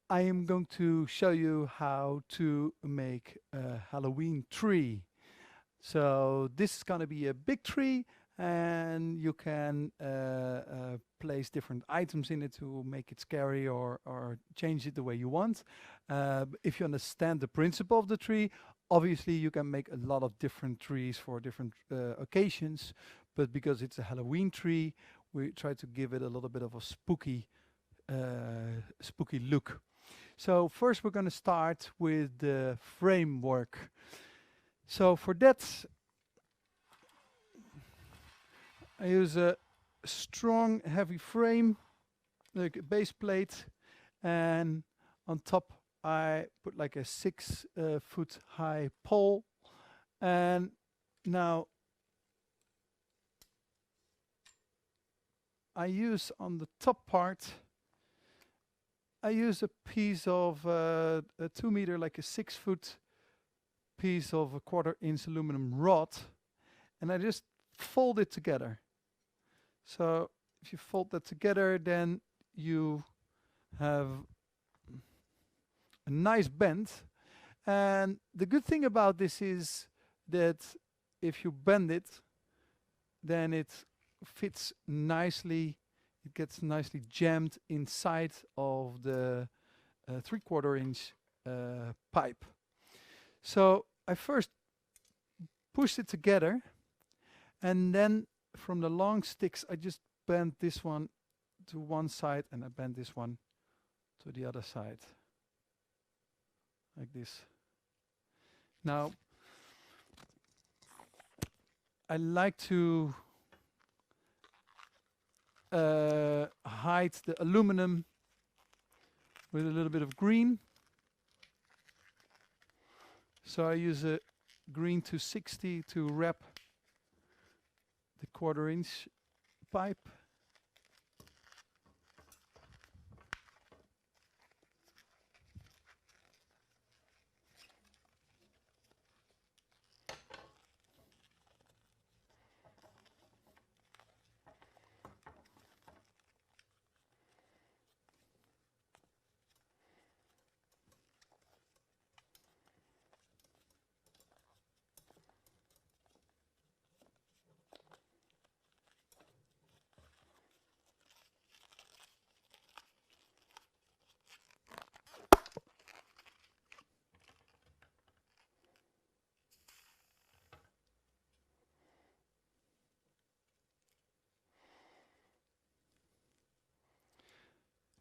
I am going to show you how to make a Halloween tree. So this is going to be a big tree, and you can place different items in it to make it scary or change it the way you want. If you understand the principle of the tree, obviously you can make a lot of different trees for different occasions. But because it's a Halloween tree, we try to give it a little bit of a spooky look. So first we're going to start with the framework. So for that, I use a strong, heavy frame, like a base plate, and on top I put like a 6 foot high pole. And now I use on the top part, I use a piece of a 2 meter, like a 6 foot piece of a 1/4 inch aluminum rod, and I just fold it together. So if you fold that together, then you have a nice bend. And the good thing about this is that if you bend it, then it fits nicely. It gets nicely jammed inside of the 3/4 inch pipe. So I first pushed it together, and then from the long sticks, I just bend this one to one side, and I bend this one to the other side, like this. Now, I like to hide the aluminum with a little bit of green. So I use a green 260 to wrap the 1/4 inch pipe.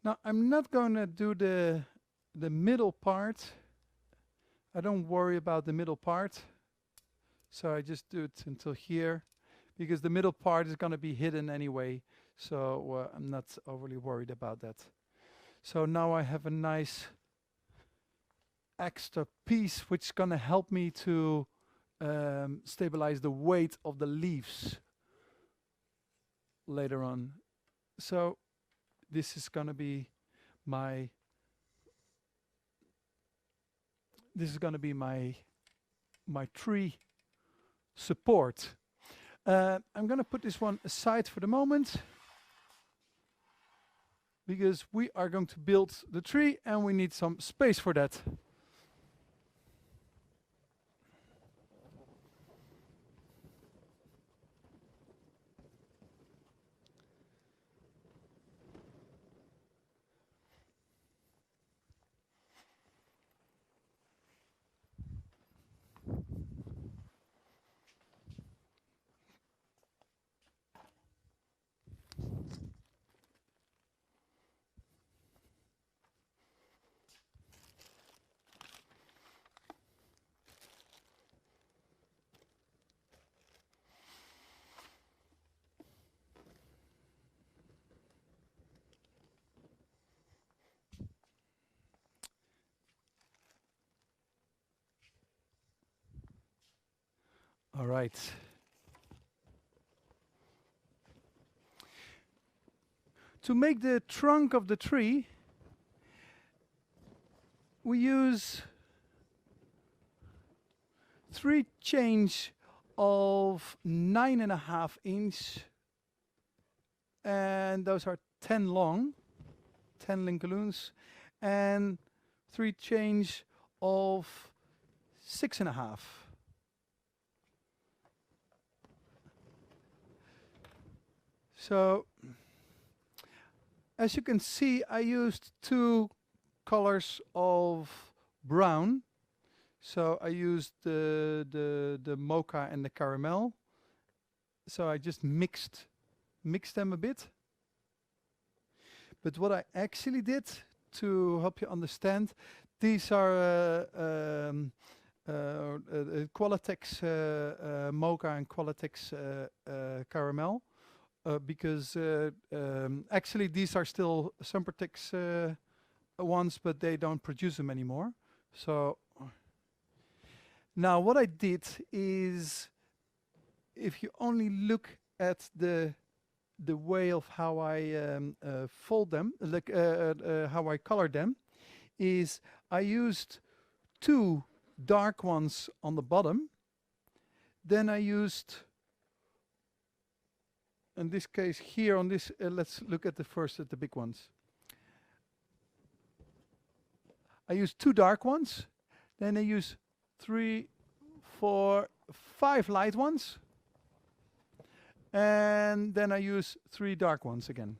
Now I'm not going to do the middle part. I don't worry about the middle part. So I just do it until here, because the middle part is going to be hidden anyway. So I'm not overly worried about that. So now I have a nice extra piece which is going to help me to stabilize the weight of the leaves later on. So this is going to be my my tree support. I'm going to put this one aside for the moment, because we are going to build the tree and we need some space for that. All right. To make the trunk of the tree, we use 3 chains of 9.5 inch, and those are 10 long, 10 Lincolns, and 3 change of 6.5. So as you can see, I used 2 colors of brown. So I used the mocha and the caramel. So I just mixed them a bit. But what I actually did to help you understand, these are Qualatex mocha and Qualatex caramel. Because actually these are still Sempertex ones, but they don't produce them anymore. So now what I did is, if you only look at the way of how I fold them, like how I color them, is I used 2 dark ones on the bottom. Then I used, in this case here on this, let's look at the big ones. I use 2 dark ones, then I use 3, 4, 5 light ones, and then I use 3 dark ones again.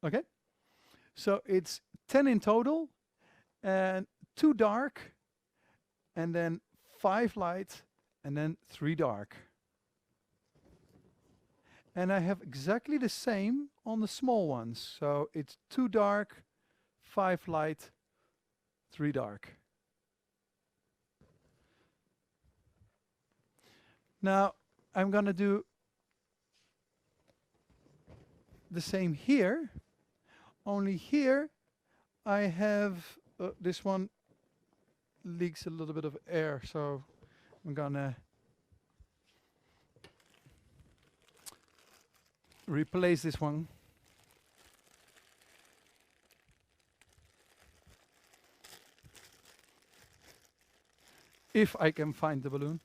Okay, so it's 10 in total, and 2 dark, and then 5 light, and then 3 dark. And I have exactly the same on the small ones. So it's 2 dark, 5 light, 3 dark. Now I'm gonna do the same here, only here I have, this one leaks a little bit of air, so I'm gonna replace this one. If I can find the balloon.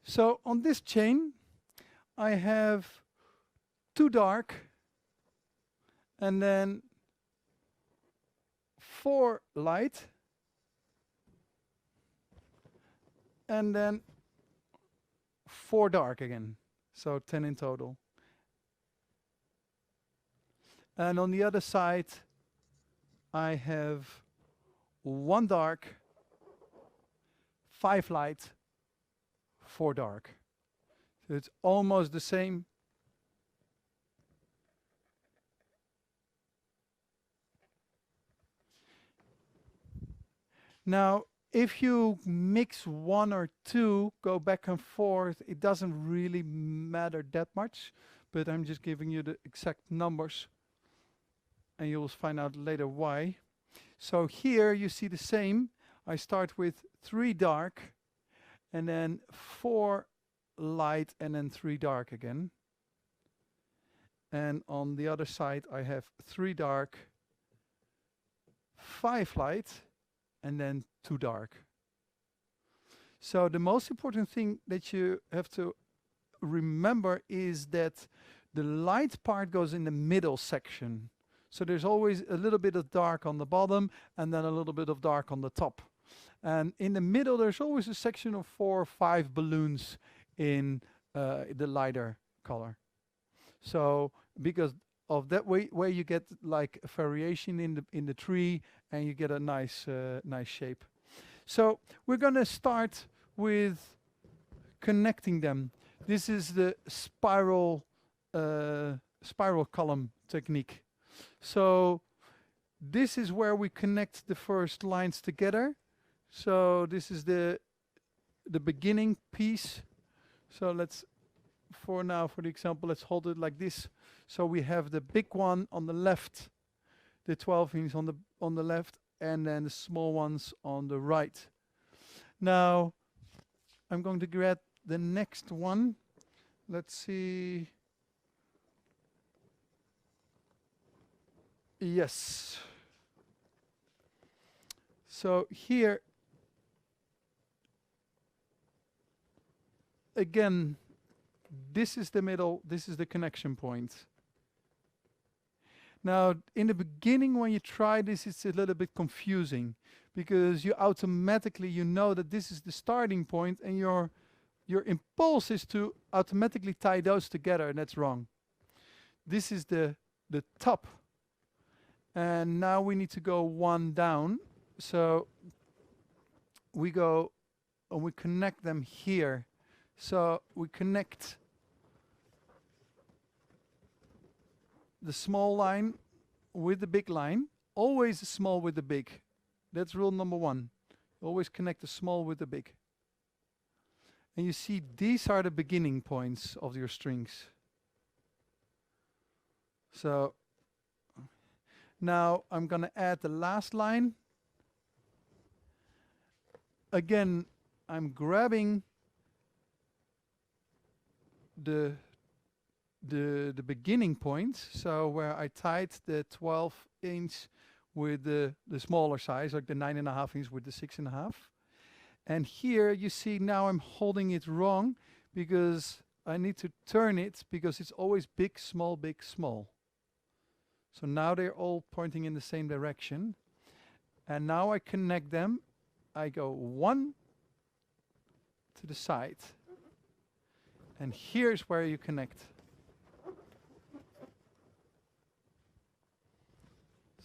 So on this chain, I have 2 dark, and then 4 light, and then 4 dark again. So 10 in total. And on the other side, I have 1 dark, 5 light, 4 dark. So it's almost the same. Now, if you mix 1 or 2, go back and forth, it doesn't really matter that much, but I'm just giving you the exact numbers, and you'll find out later why. So here you see the same. I start with 3 dark, and then 4 light, and then 3 dark again. And on the other side, I have 3 dark, 5 light, and then 2 dark. So the most important thing that you have to remember is that the light part goes in the middle section. So there's always a little bit of dark on the bottom, and then a little bit of dark on the top. And in the middle, there's always a section of 4 or 5 balloons in the lighter color. So because of that way you get like a variation in the tree, and you get a nice nice shape. So we're gonna start with connecting them. This is the spiral spiral column technique. So this is where we connect the first lines together. So this is the beginning piece. So let's, for now, for the example, let's hold it like this. So we have the big one on the left, the 12-inch on the left, and then the small ones on the right. Now I'm going to grab the next one. Let's see. Yes. So here again, this is the middle, this is the connection point. Now, in the beginning, when you try this, it's a little bit confusing because you automatically, you know that this is the starting point and your impulse is to automatically tie those together, and that's wrong. This is the top. And now we need to go one down. So we go and we connect them here. So we connect the small line with the big line. Always the small with the big. That's rule number one. Always connect the small with the big. And you see these are the beginning points of your strings. So now I'm going to add the last line. Again, I'm grabbing the beginning point, so where I tied the 12-inch with the smaller size, like the 9.5-inch with the 6.5. And here you see now I'm holding it wrong because I need to turn it because it's always big, small, big, small. So now they're all pointing in the same direction. And now I connect them. I go one to the side. And here's where you connect.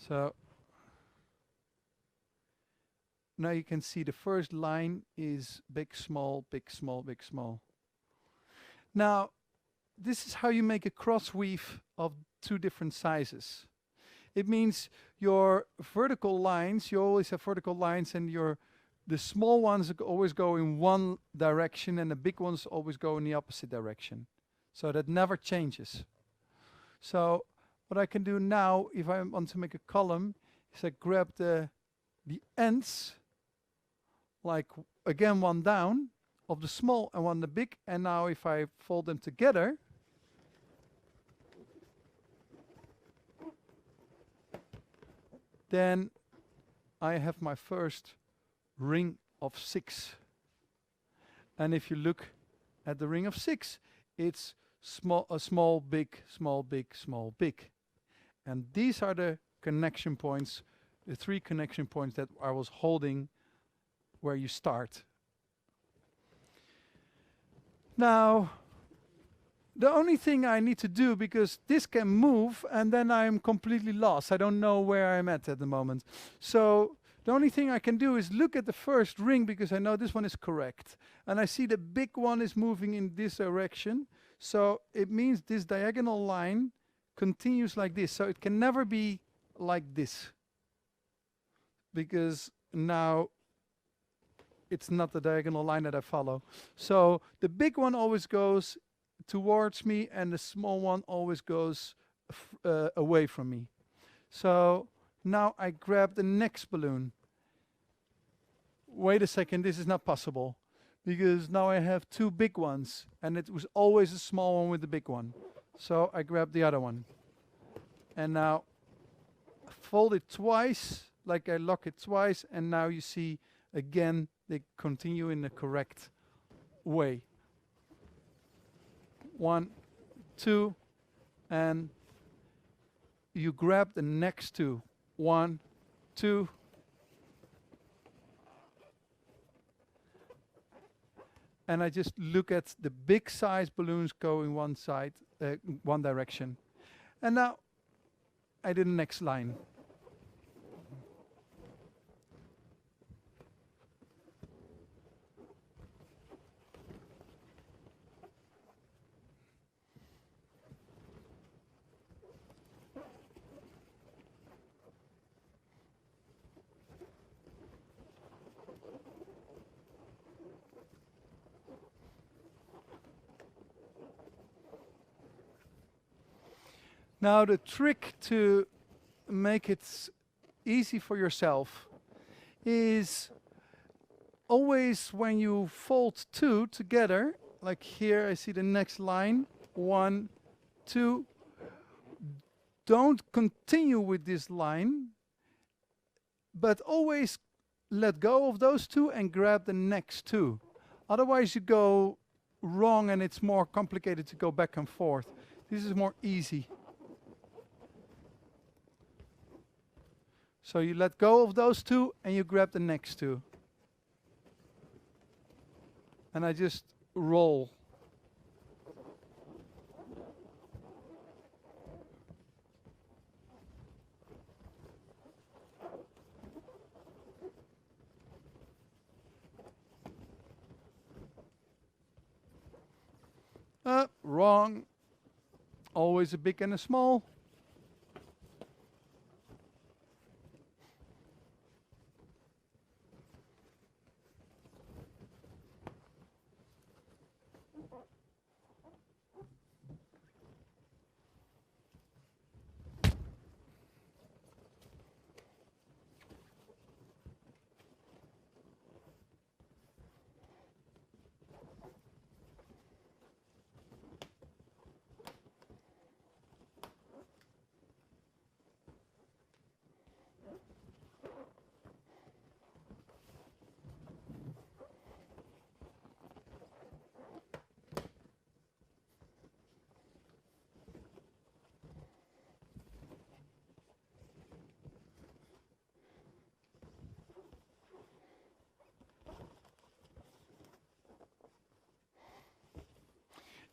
So now you can see the first line is big, small, big, small, big, small. Now, this is how you make a cross weave of two different sizes. It means your vertical lines, you always have vertical lines, and the small ones always go in one direction and the big ones always go in the opposite direction. So that never changes. So what I can do now, if I want to make a column, is I grab the ends, like again one down, of the small and one the big, and now if I fold them together, then I have my first ring of 6. And if you look at the ring of 6, it's small, big, small, big, small, big. And these are the connection points, the 3 connection points that I was holding where you start. Now, the only thing I need to do, because this can move and then I'm completely lost. I don't know where I'm at the moment. So the only thing I can do is look at the first ring because I know this one is correct. And I see the big one is moving in this direction. So it means this diagonal line continues like this. So it can never be like this, because now it's not the diagonal line that I follow. So the big one always goes towards me and the small one always goes away from me. So now I grab the next balloon. Wait a second, this is not possible, because now I have 2 big ones and it was always a small one with the big one. So I grab the other one and now fold it twice, like I lock it twice, and now you see again they continue in the correct way. 1, 2, and you grab the next 2. 1, 2, and I just look at the big size balloons going one side, one direction. And now I do the next line. Now the trick to make it easy for yourself is always when you fold two together, like here I see the next line, 1, 2, don't continue with this line, but always let go of those two and grab the next two. Otherwise you go wrong and it's more complicated to go back and forth. This is more easy. So you let go of those two and you grab the next two. And I just roll. Wrong. Always a big and a small.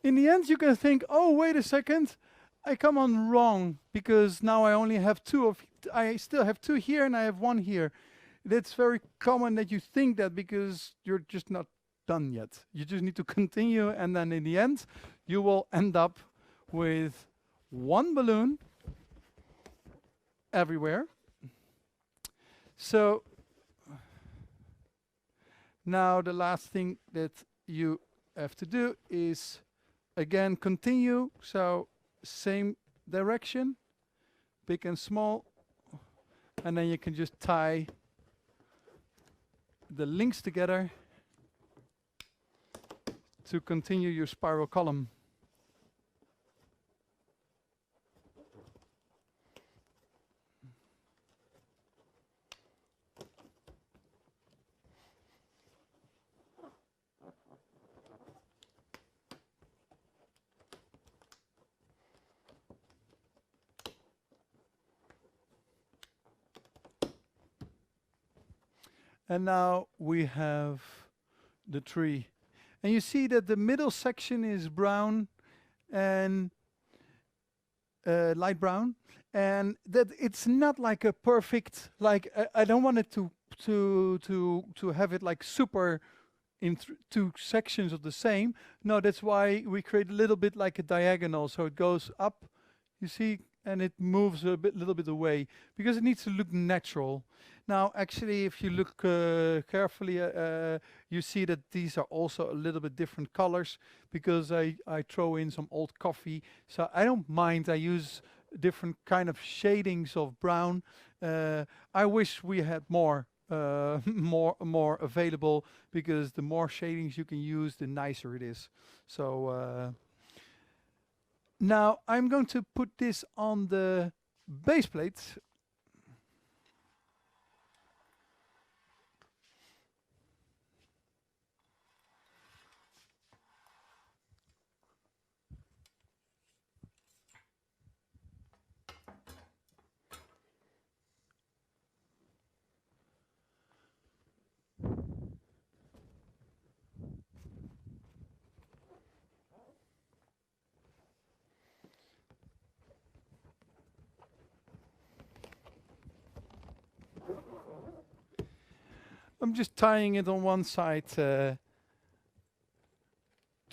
In the end, you can think, oh, wait a second, I come on wrong because now I only have I still have two here and I have one here. That's very common that you think that because you're just not done yet. You just need to continue, and then in the end, you will end up with one balloon everywhere. So now the last thing that you have to do is again continue, so same direction, big and small, and then you can just tie the links together to continue your spiral column. And now we have the tree. And you see that the middle section is brown and light brown, and that it's not like a perfect, like I don't want it to have it like super in two sections of the same. No, that's why we create a little bit like a diagonal, so it goes up, you see, and it moves a little bit away because it needs to look natural. Now, actually, if you look carefully, you see that these are also a little bit different colors because I throw in some old coffee. So I don't mind. I use different kind of shadings of brown. I wish we had more more available because the more shadings you can use, the nicer it is. So now I'm going to put this on the base plate. I'm just tying it on one side to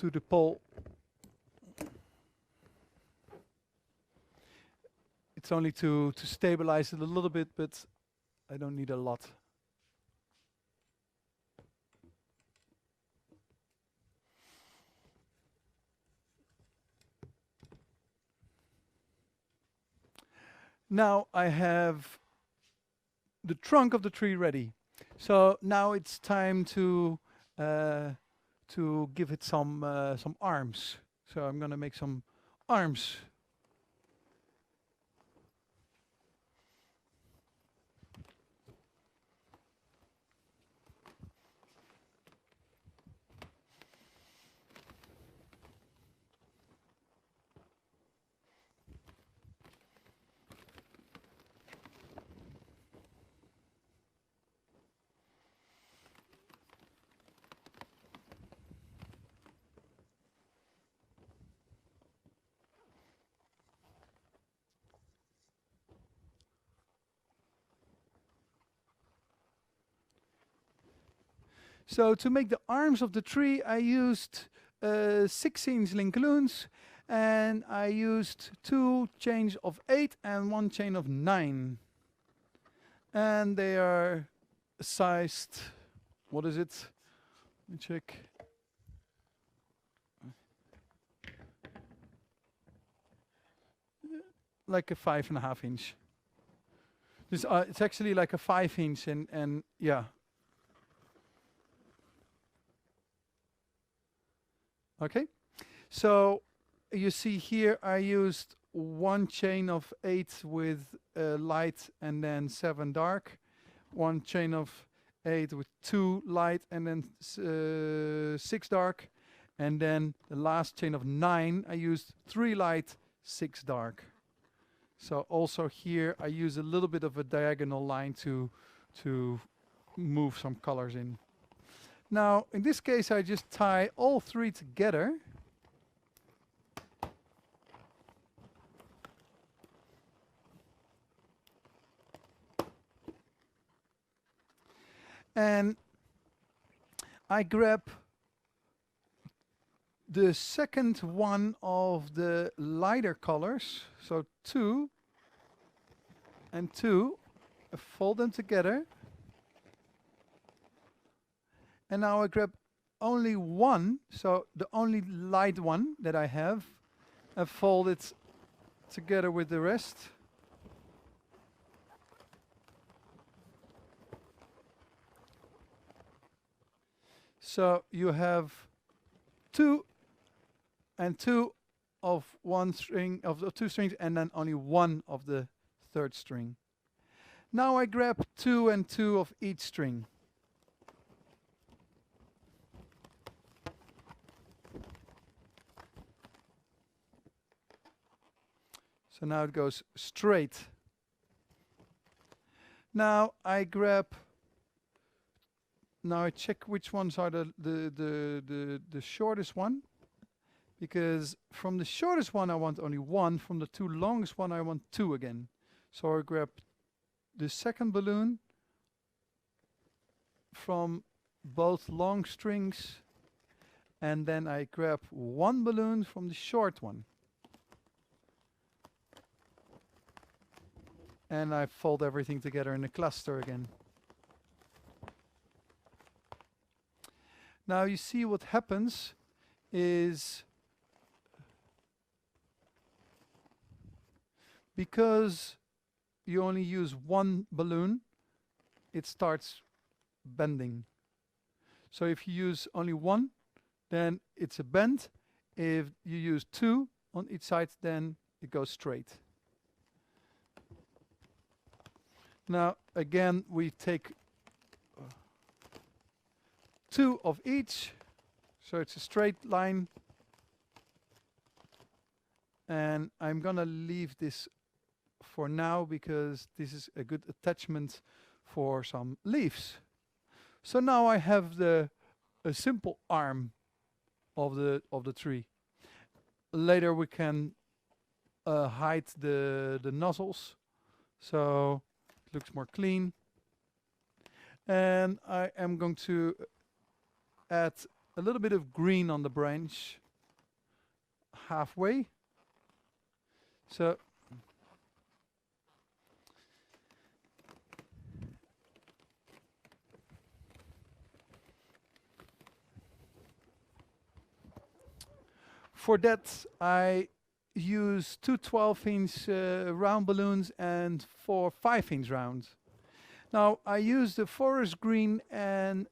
the pole. It's only to stabilize it a little bit, but I don't need a lot. Now I have the trunk of the tree ready. So now it's time to give it some arms. So I'm gonna make some arms. So to make the arms of the tree, I used 16 Lincolns, and I used 2 chains of 8 and 1 chain of 9. And they are sized, what is it? Let me check. Like a 5.5 inch. This, it's actually like a 5 inch, and yeah. Okay, so you see here I used 1 chain of 8 with light and then 7 dark, 1 chain of 8 with 2 light and then 6 dark, and then the last chain of 9 I used 3 light, 6 dark. So also here I use a little bit of a diagonal line to move some colors in. Now, in this case, I just tie all 3 together. And I grab the second one of the lighter colors, so 2 and 2, I fold them together. And now I grab only 1, so the only light one that I have, and fold it together with the rest. So you have 2 and 2 of 1 string, of the 2 strings, and then only 1 of the 3rd string. Now I grab 2 and 2 of each string. So now it goes straight. Now I check which ones are the shortest one, because from the shortest one I want only 1, from the 2 longest one I want 2 again. So I grab the second balloon from both long strings, and then I grab 1 balloon from the short one. And I fold everything together in a cluster again. Now you see what happens is, because you only use 1 balloon, it starts bending. So if you use only 1, then it's a bend. If you use 2 on each side, then it goes straight. Now again we take 2 of each, so it's a straight line, and I'm gonna leave this for now because this is a good attachment for some leaves. So now I have a simple arm of the tree. Later we can hide the nozzles, so it looks more clean. And I am going to add a little bit of green on the branch halfway. So for that I use two 12-inch round balloons and four 5-inch rounds. Now I use the forest green and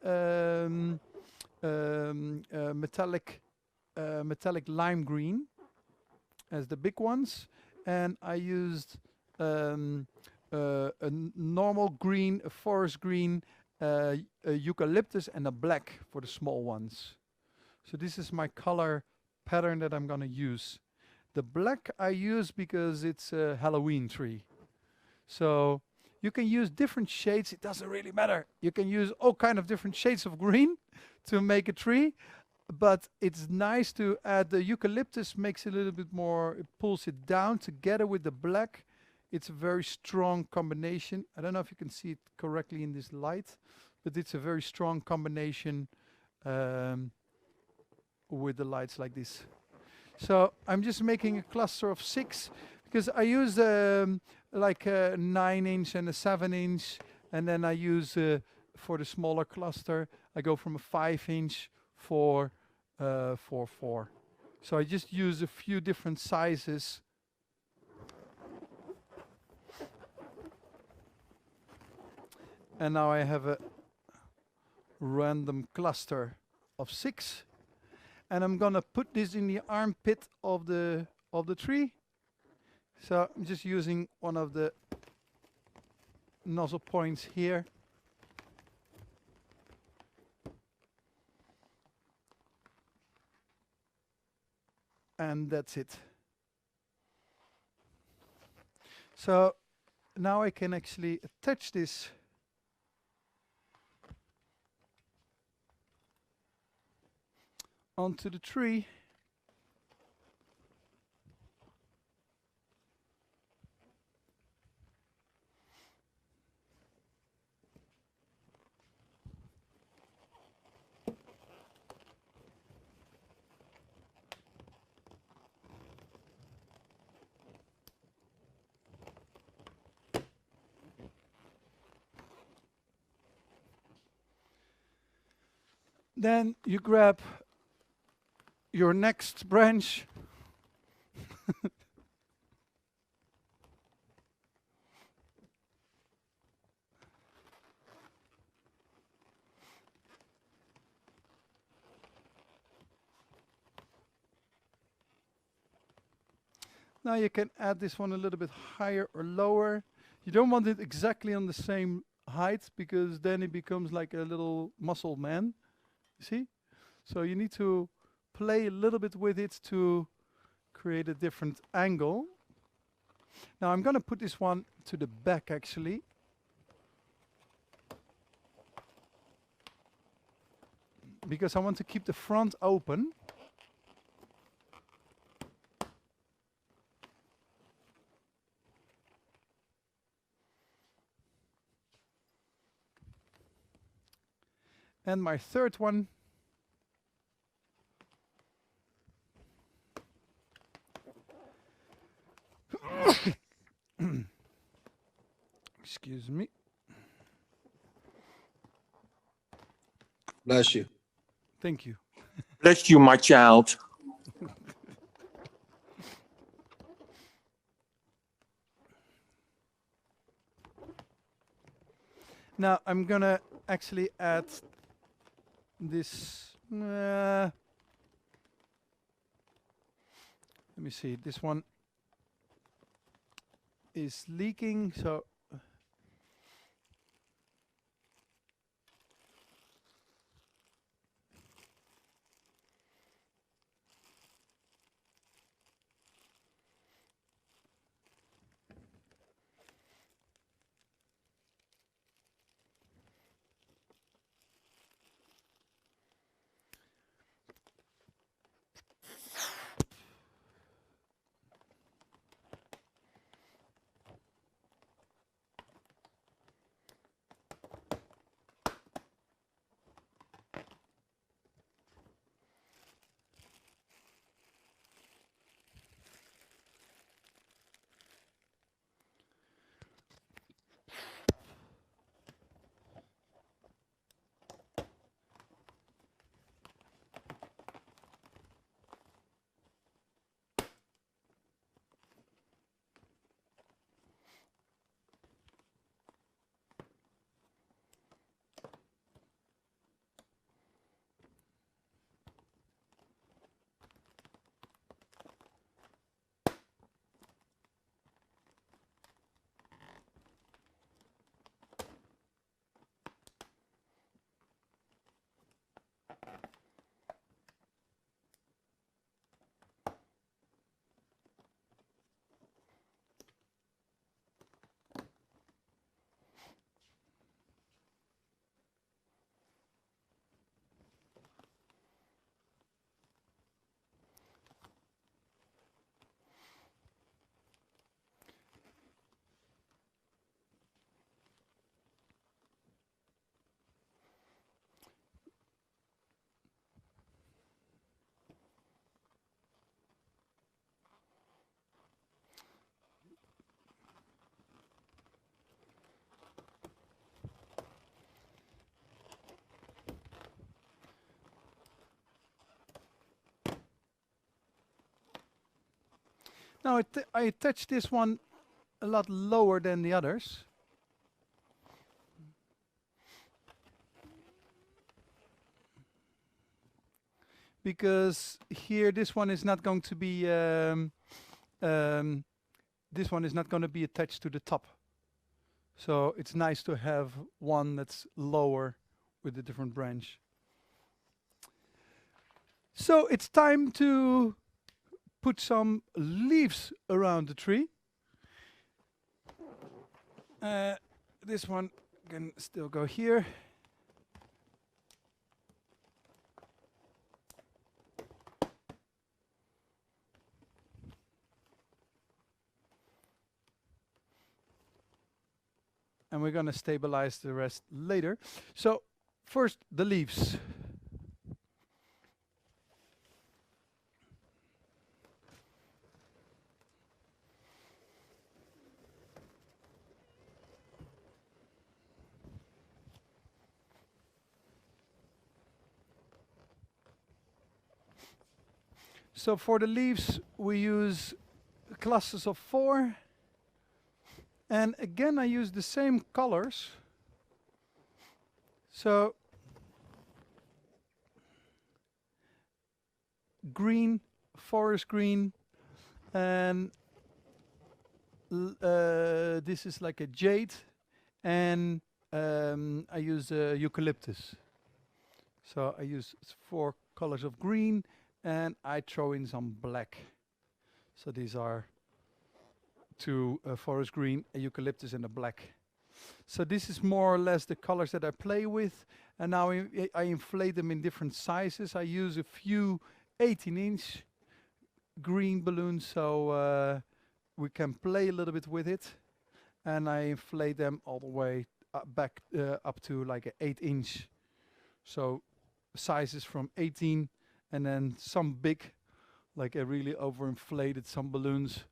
metallic lime green as the big ones, and I used a normal green, a forest green, a eucalyptus, and a black for the small ones. So this is my color pattern that I'm gonna use. The black I use because it's a Halloween tree. So you can use different shades, it doesn't really matter. You can use all kind of different shades of green to make a tree, but it's nice to add the eucalyptus, makes it a little bit more, it pulls it down together with the black. It's a very strong combination. I don't know if you can see it correctly in this light, but it's a very strong combination with the lights like this. So I'm just making a cluster of 6 because I use like a 9-inch and a 7-inch, and then I use for the smaller cluster I go from a 5-inch for 4. So I just use a few different sizes. And now I have a random cluster of 6. And I'm gonna put this in the armpit of the tree. So I'm just using one of the nozzle points here. And that's it. So now I can actually attach this onto the tree. Then you grab your next branch. Now you can add this one a little bit higher or lower. You don't want it exactly on the same height because then it becomes like a little muscle man. You see? So you need to play a little bit with it to create a different angle. Now I'm gonna put this one to the back actually. Because I want to keep the front open. And my third one. Excuse me. Bless you. Thank you. Bless you, my child. Now I'm gonna actually add this. Let me see. This one is leaking, so Now I attach this one a lot lower than the others. Because here this one is not going to be this one is not going to be attached to the top. So it's nice to have one that's lower with a different branch. So it's time to put some leaves around the tree. This one can still go here. And we're going to stabilize the rest later. So first, the leaves. So for the leaves, we use clusters of 4. And again, I use the same colors. So green, forest green, and this is like a jade, and I use eucalyptus. So I use 4 colors of green, and I throw in some black. So these are 2 forest green, a eucalyptus, and a black. So this is more or less the colors that I play with, and now I inflate them in different sizes. I use a few 18-inch green balloons, so we can play a little bit with it, and I inflate them all the way back up to like an 8-inch. So sizes from 18, and then some big, like I really overinflated some balloons,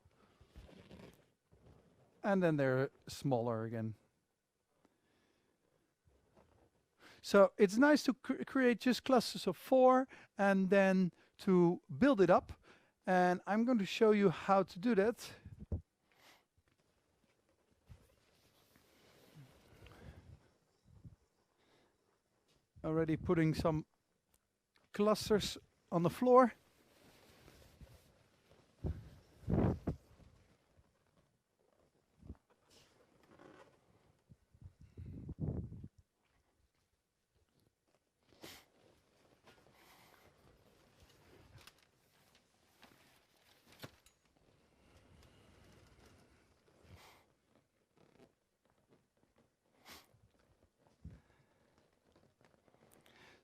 and then they're smaller again. So it's nice to create just clusters of 4 and then to build it up. And I'm going to show you how to do that. Already putting some clusters on the floor.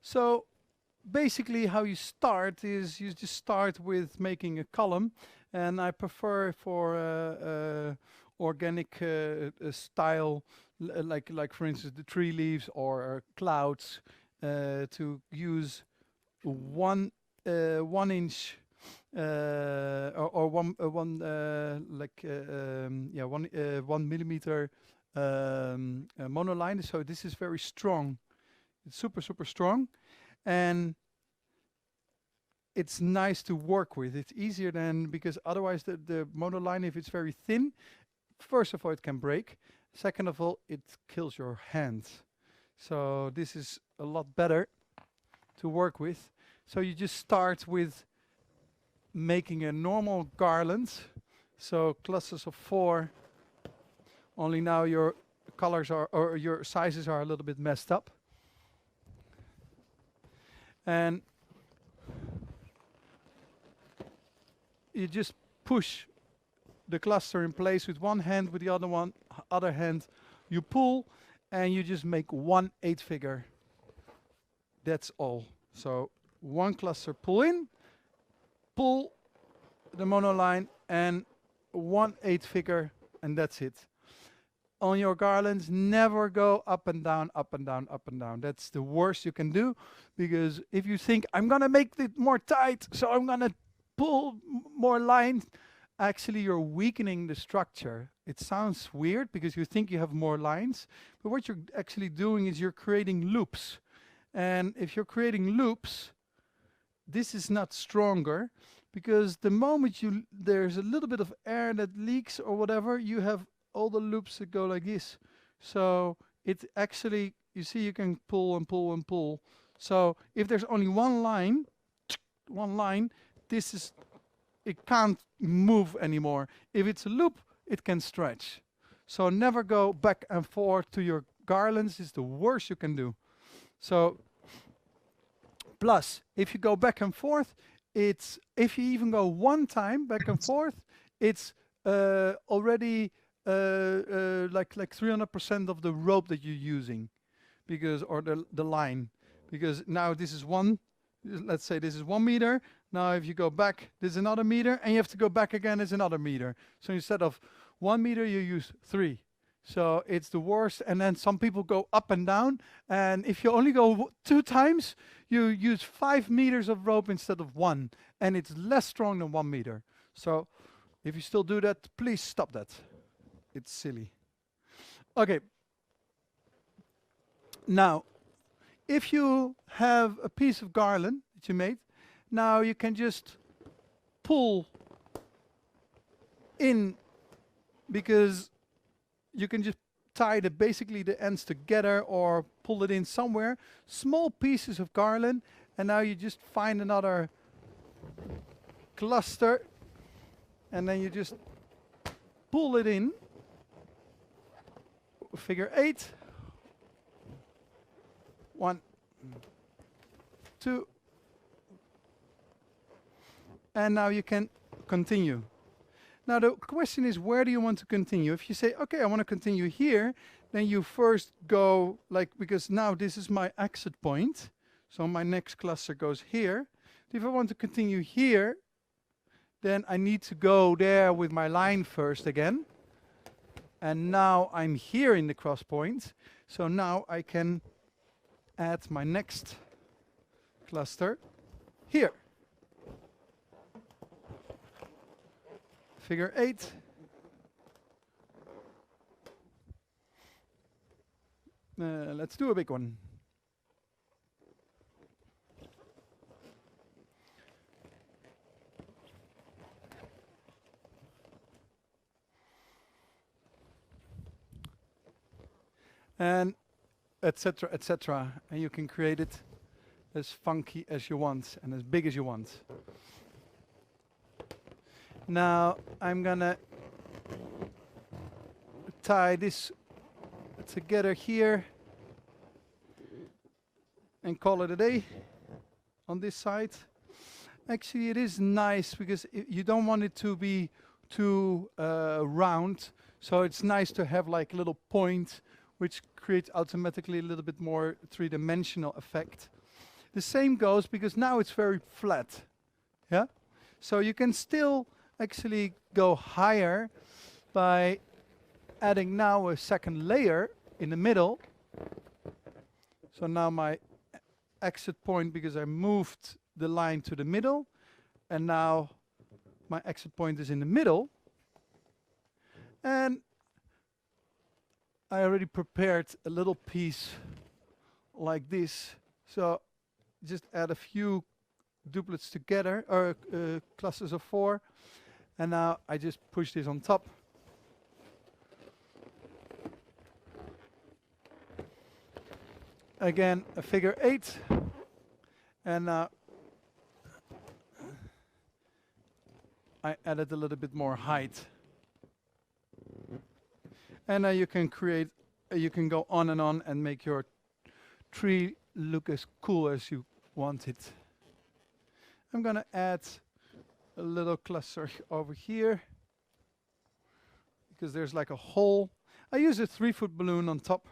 So basically how you start is you just start with making a column, and I prefer for organic style, like for instance the tree leaves or clouds, to use 1 inch or 1 millimeter monoline. So this is very strong. It's super strong, and it's nice to work with. It's easier than, because otherwise the monoline, if it's very thin, first of all it can break. Second of all, it kills your hands. So this is a lot better to work with. So you just start with making a normal garland. So clusters of 4. Only now your colors are, or your sizes are a little bit messed up. And you just push the cluster in place with one hand, with the other hand you pull, and you just make 1 8-figure. That's all. So 1 cluster, pull in, pull the monoline, and 1 8-figure, and that's it. On your garlands, never go up and down, up and down, up and down. That's the worst you can do, because if you think, I'm gonna make it more tight, so I'm gonna pull more lines, actually you're weakening the structure. It sounds weird because you think you have more lines, but what you're actually doing is you're creating loops. And if you're creating loops, this is not stronger, because the moment there's a little bit of air that leaks or whatever, you have all the loops that go like this. So it actually, you see, you can pull and pull and pull. So if there's only one line, it can't move anymore. If it's a loop, it can stretch. So never go back and forth to your garlands. It's the worst you can do. So plus, if you go back and forth, if you even go one time back and forth, it's already like 300% of the rope that you're using, or the line, because now this is one. Let's say this is 1 meter. Now if you go back, this is another meter, and you have to go back again, it's another meter. So instead of 1 meter, you use 3. So it's the worst. And then some people go up and down, and if you only go 2 times, you use 5 meters of rope instead of 1, and it's less strong than 1 meter. So if you still do that, please stop that. It's silly. Okay. Now, if you have a piece of garland that you made, now you can just pull in, because you can just tie basically the ends together or pull it in somewhere. Small pieces of garland, and now you just find another cluster, and then you just pull it in. Figure 8. 1, 2, and now you can continue. Now the question is, where do you want to continue? If you say, okay, I want to continue here, then you first go because now this is my exit point, so my next cluster goes here. If I want to continue here, then I need to go there with my line first again. And now I'm here in the cross point, so now I can add my next cluster here. Figure 8. Let's do a big one. And etc., etc. And you can create it as funky as you want and as big as you want. Now I'm gonna tie this together here and call it a day on this side. Actually, it is nice because you don't want it to be too round, so it's nice to have like a little point, which creates automatically a little bit more three-dimensional effect. The same goes because now it's very flat. Yeah? So you can still actually go higher by adding now a second layer in the middle. So now my exit point, because I moved the line to the middle, and now my exit point is in the middle. And I already prepared a little piece like this. So just add a few doublets together, or clusters of 4. And now I just push this on top. Again, a figure 8. And now I added a little bit more height. And now you can create, you can go on and make your tree look as cool as you want it. I'm gonna add a little cluster over here because there's like a hole. I use a 3-foot balloon on top.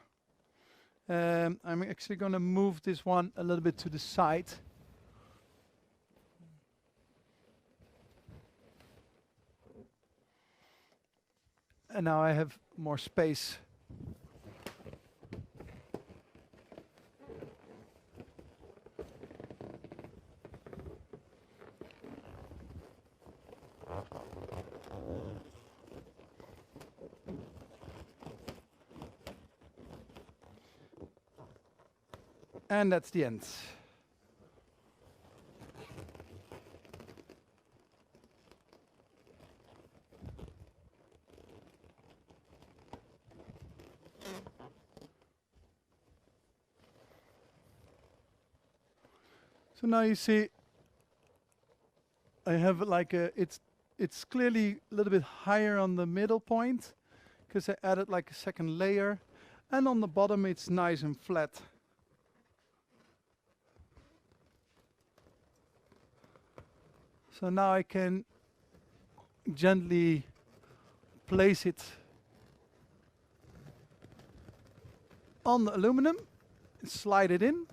I'm actually gonna move this one a little bit to the side. And now I have more space. And that's the end. So now you see I have like it's clearly a little bit higher on the middle point because I added like a second layer, and on the bottom it's nice and flat. So now I can gently place it on the aluminum, slide it in.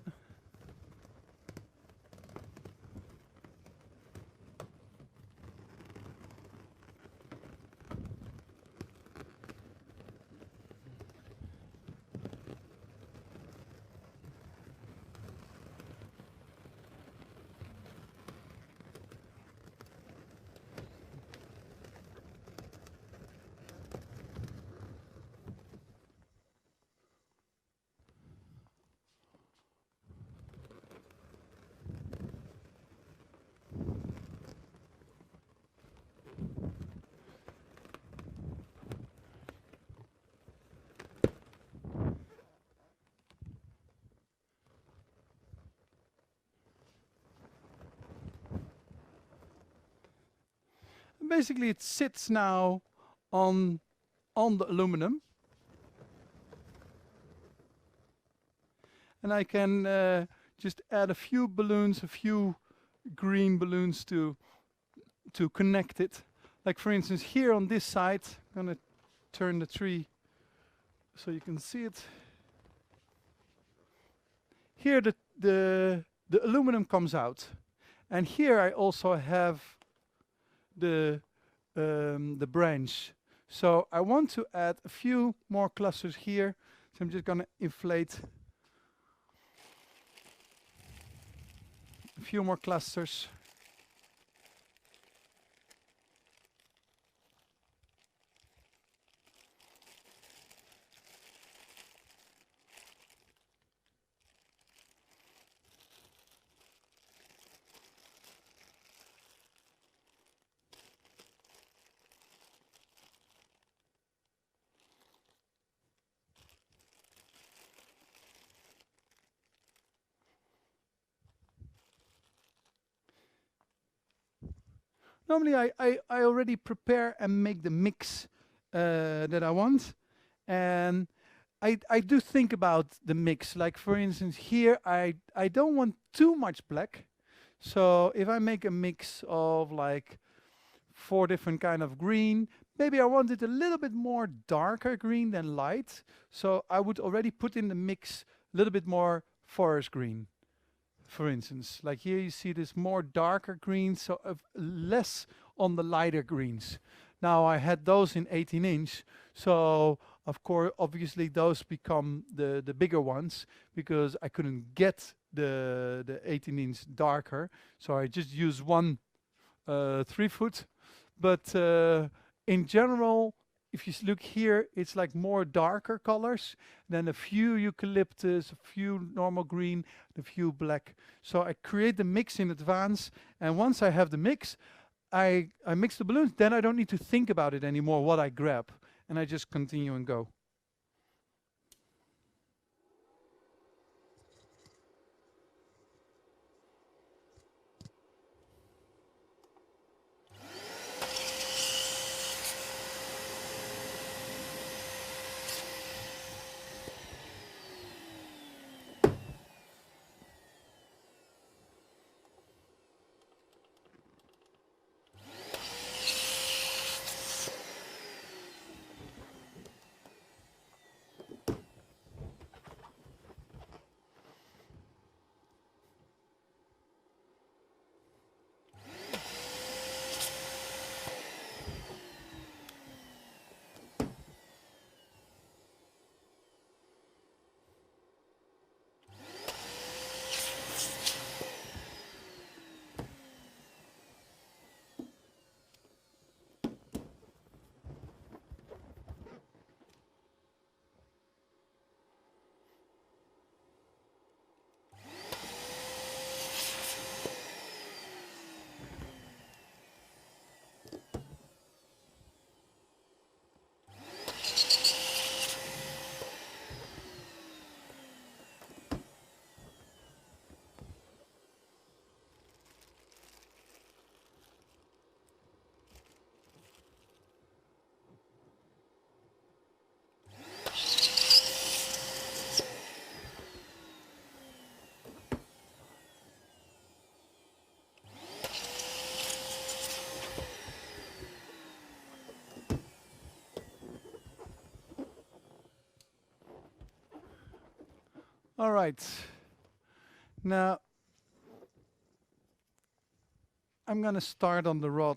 Basically it sits now on the aluminum, and I can just add a few balloons, a few green balloons to connect it. Like for instance here on this side, I'm gonna turn the tree so you can see it. Here the aluminum comes out, and here I also have the branch. So I want to add a few more clusters here. So I'm just gonna inflate a few more clusters. Normally I already prepare and make the mix that I want, and I do think about the mix. Like for instance here I don't want too much black, so if I make a mix of like 4 different kind of green, maybe I want it a little bit more darker green than light, so I would already put in the mix a little bit more forest green. For instance, like here you see this more darker green, so less on the lighter greens. Now I had those in 18-inch, so of course, obviously those become the bigger ones because I couldn't get the 18-inch darker, so I just use one 3-foot. But in general, if you look here, it's like more darker colors, then a few eucalyptus, a few normal green, a few black. So I create the mix in advance, and once I have the mix, I mix the balloons, then I don't need to think about it anymore, what I grab, and I just continue and go. All right. Now, I'm going to start on the rod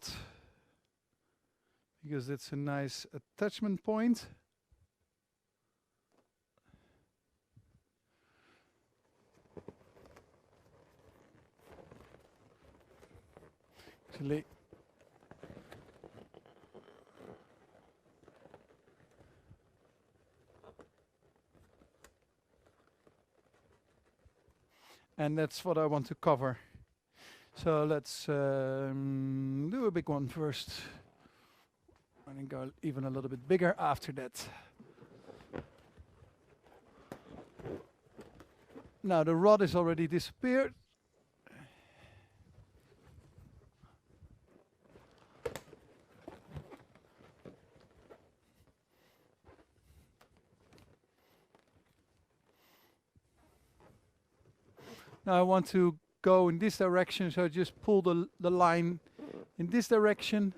because it's a nice attachment point. Actually, and that's what I want to cover. So let's do a big one first. And then go even a little bit bigger after that. Now the rod is already disappeared. Now I want to go in this direction, so I just pull the line in this direction.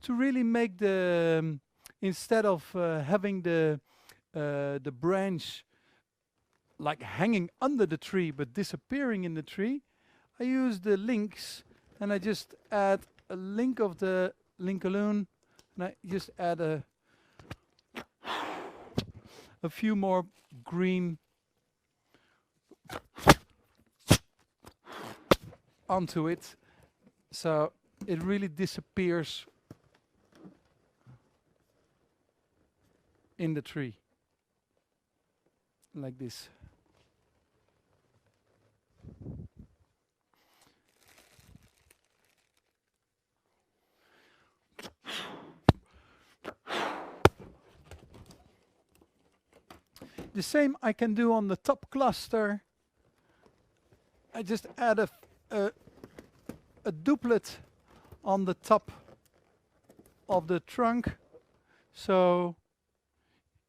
To really make the instead of having the branch like hanging under the tree but disappearing in the tree, I use the links and I just add a link of the Linkaloon and I just add a few more green onto it, so it really disappears in the tree like this. The same I can do on the top cluster. I just add a duplet on the top of the trunk, so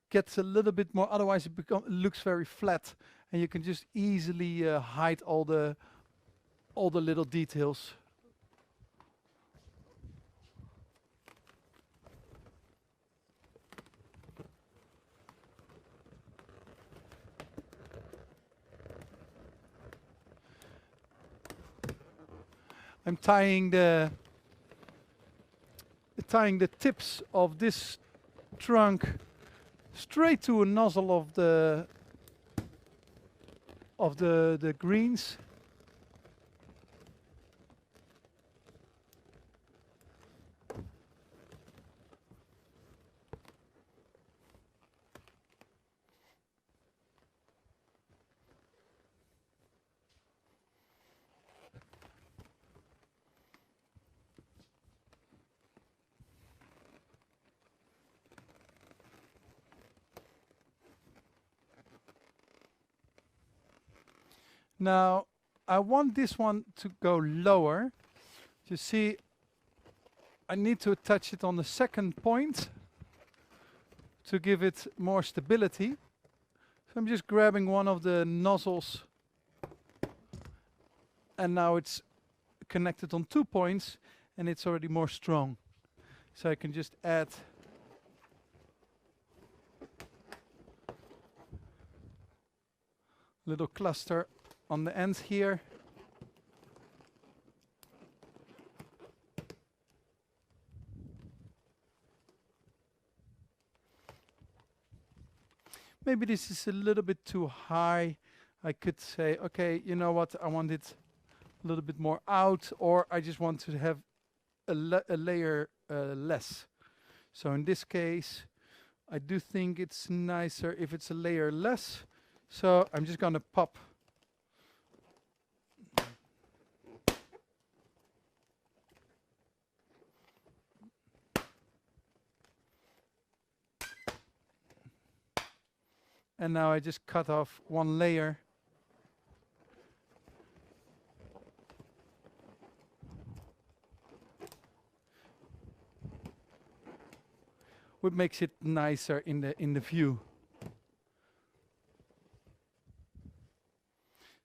gets a little bit more. Otherwise, it looks very flat, and you can just easily hide all the little details. I'm tying the tips of this trunk straight to a nozzle of the greens. Now, I want this one to go lower. You see, I need to attach it on the second point to give it more stability. So I'm just grabbing one of the nozzles, and now it's connected on 2 points, and it's already more strong. So I can just add a little cluster on the ends here. maybe this is a little bit too high. I could say, okay, you know what, I want it a little bit more out, or I just want to have a layer less. So in this case, I do think it's nicer if it's a layer less. So I'm just gonna pop and now I just cut off one layer. What makes it nicer in the view.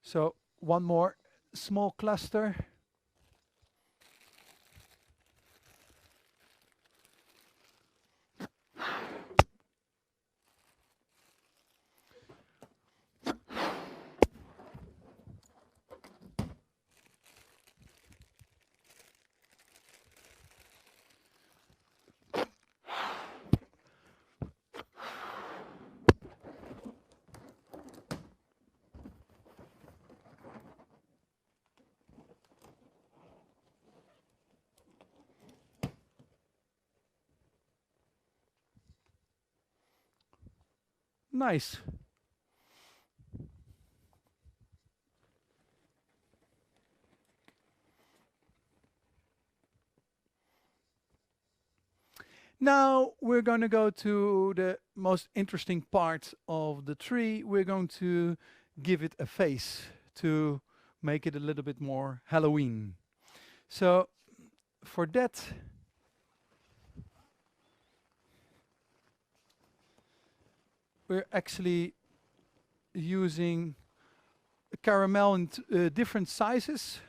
So one more small cluster. Nice. Now we're going to go to the most interesting part of the tree. We're going to give it a face to make it a little bit more Halloween. So for that, we're actually using caramel in different sizes.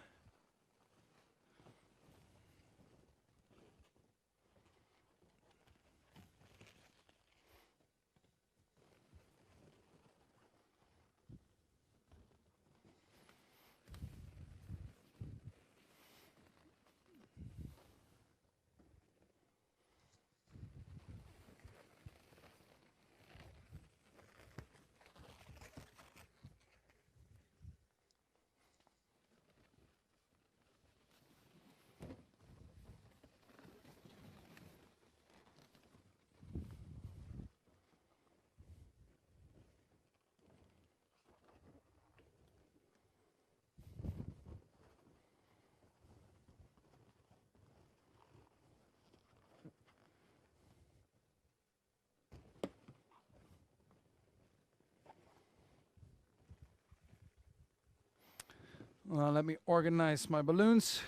Well, let me organize my balloons.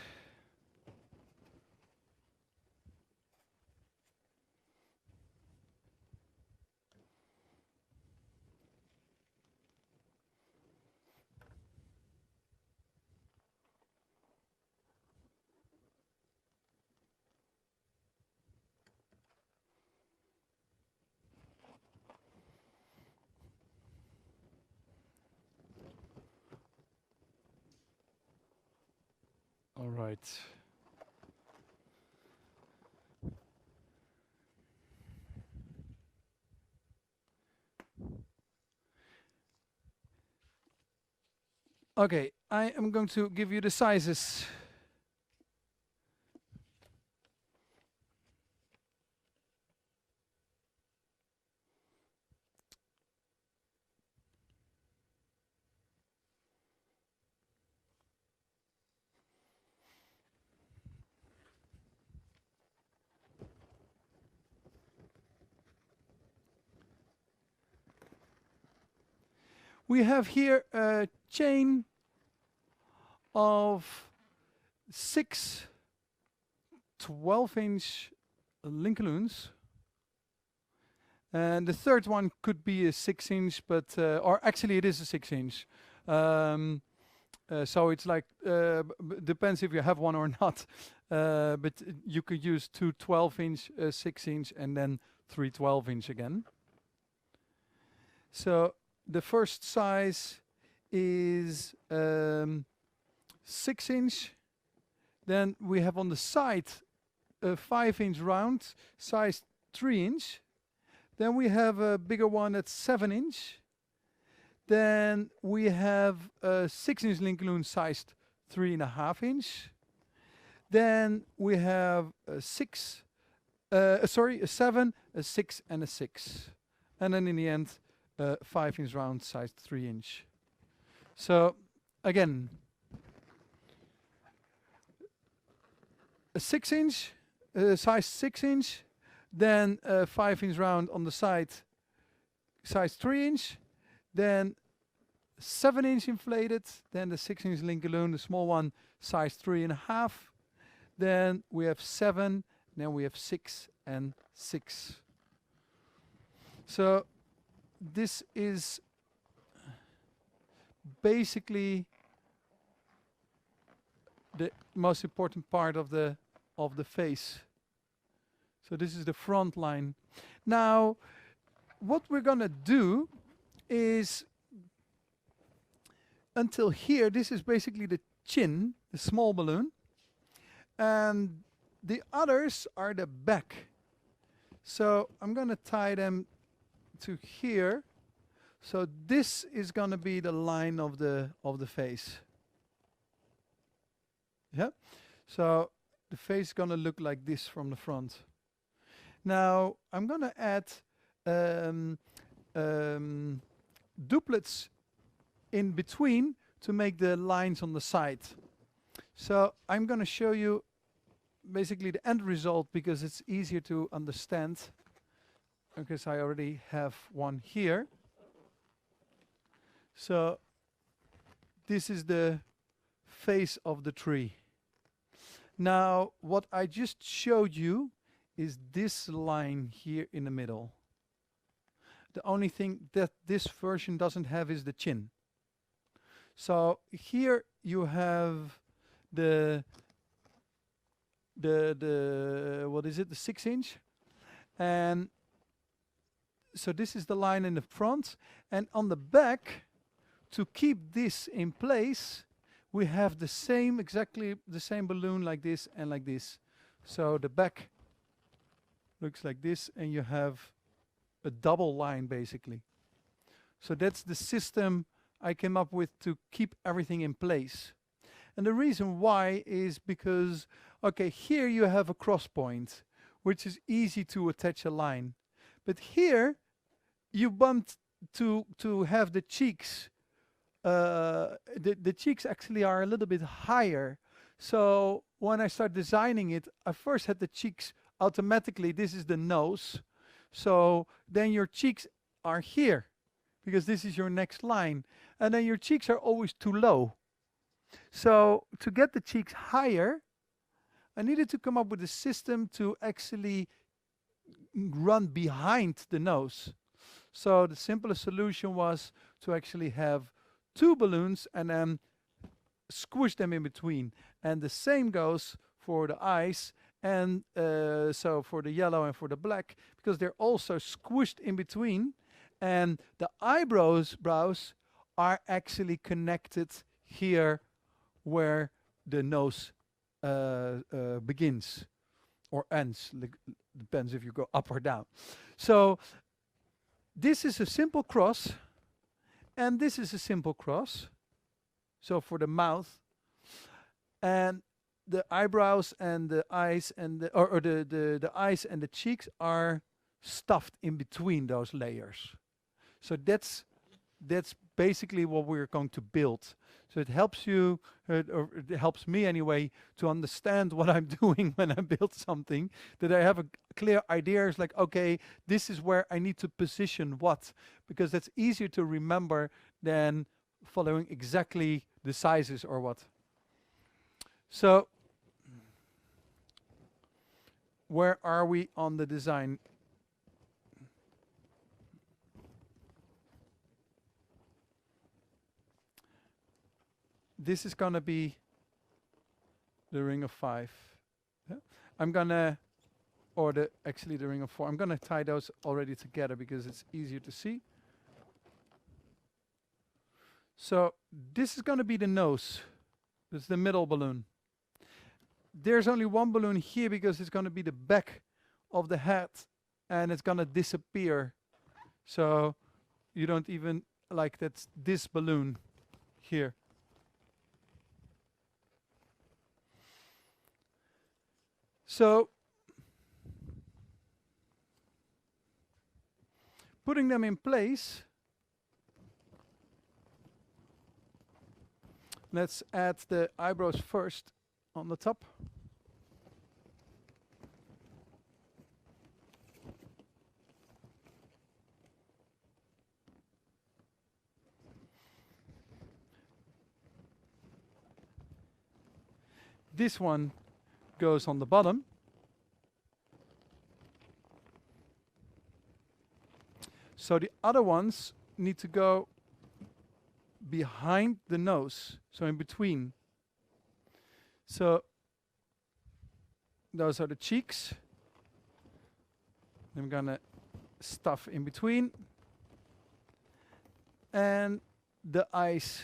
All right. Okay, I am going to give you the sizes. We have here a chain of 6 12-inch Lincolns. And the third one could be a 6-inch, but or actually it is a 6-inch. So it's like depends if you have one or not. But you could use 2 12-inch, 6-inch, and then 3 12-inch again. So the first size is 6-inch. Then we have on the side a 5-inch round, size 3-inch. Then we have a bigger one that's 7-inch. Then we have a 6-inch Lincoln sized 3.5-inch. Then we have a 7, a 6, and a 6. And then in the end, a 5-inch round sized 3-inch. So again, a 6-inch, size 6-inch, then a 5-inch round on the side, size 3-inch, then 7-inch inflated, then the 6-inch Lincoln, the small one, size 3.5. Then we have 7, then we have 6 and 6. So this is basically the most important part of the face. So this is the front line. Now, what we're gonna do is, until here, this is basically the chin, the small balloon, and the others are the back. So I'm gonna tie them to here. So this is gonna be the line of the face. Yeah. So the face is gonna look like this from the front. Now I'm gonna add doublets in between to make the lines on the side. So I'm gonna show you basically the end result because it's easier to understand. Because I already have one here. So this is the face of the tree. Now what I just showed you is this line here in the middle. The only thing that this version doesn't have is the chin. So here you have the what is it, the 6-inch, and so this is the line in the front, and on the back, to keep this in place, we have the same, exactly the same balloon like this and like this. So the back looks like this, and you have a double line basically. So that's the system I came up with to keep everything in place. And the reason why is because, okay, here you have a cross point, which is easy to attach a line. But here, you want to have the cheeks. The cheeks actually are a little bit higher. So when I start designing it, I first had the cheeks automatically. This is the nose. So then your cheeks are here, because this is your next line. And then your cheeks are always too low. So to get the cheeks higher, I needed to come up with a system to actually run behind the nose. So the simplest solution was to actually have 2 balloons and then squish them in between. And the same goes for the eyes, and so for the yellow and for the black, because they're also squished in between. And the brows are actually connected here where the nose begins or ends, depends if you go up or down. So this is a simple cross, and this is a simple cross. So for the mouth, and the eyebrows and the eyes and the eyes and the cheeks are stuffed in between those layers. So that's basically what we're going to build. So it helps you, or it helps me anyway, to understand what I'm doing when I build something, that I have a clear idea. It's like, okay, this is where I need to position what, because that's easier to remember than following exactly the sizes or what. So where are we on the design? This is going to be the ring of 5. Yeah? I'm going to, or actually the ring of 4. I'm going to tie those already together because it's easier to see. So this is going to be the nose. It's the middle balloon. There's only one balloon here because it's going to be the back of the head, and it's gonna disappear. So you don't even, like, that's this balloon here. So putting them in place, let's add the eyebrows first on the top. This one goes on the bottom. So the other ones need to go behind the nose, so in between. So those are the cheeks. I'm gonna stuff in between. And the eyes.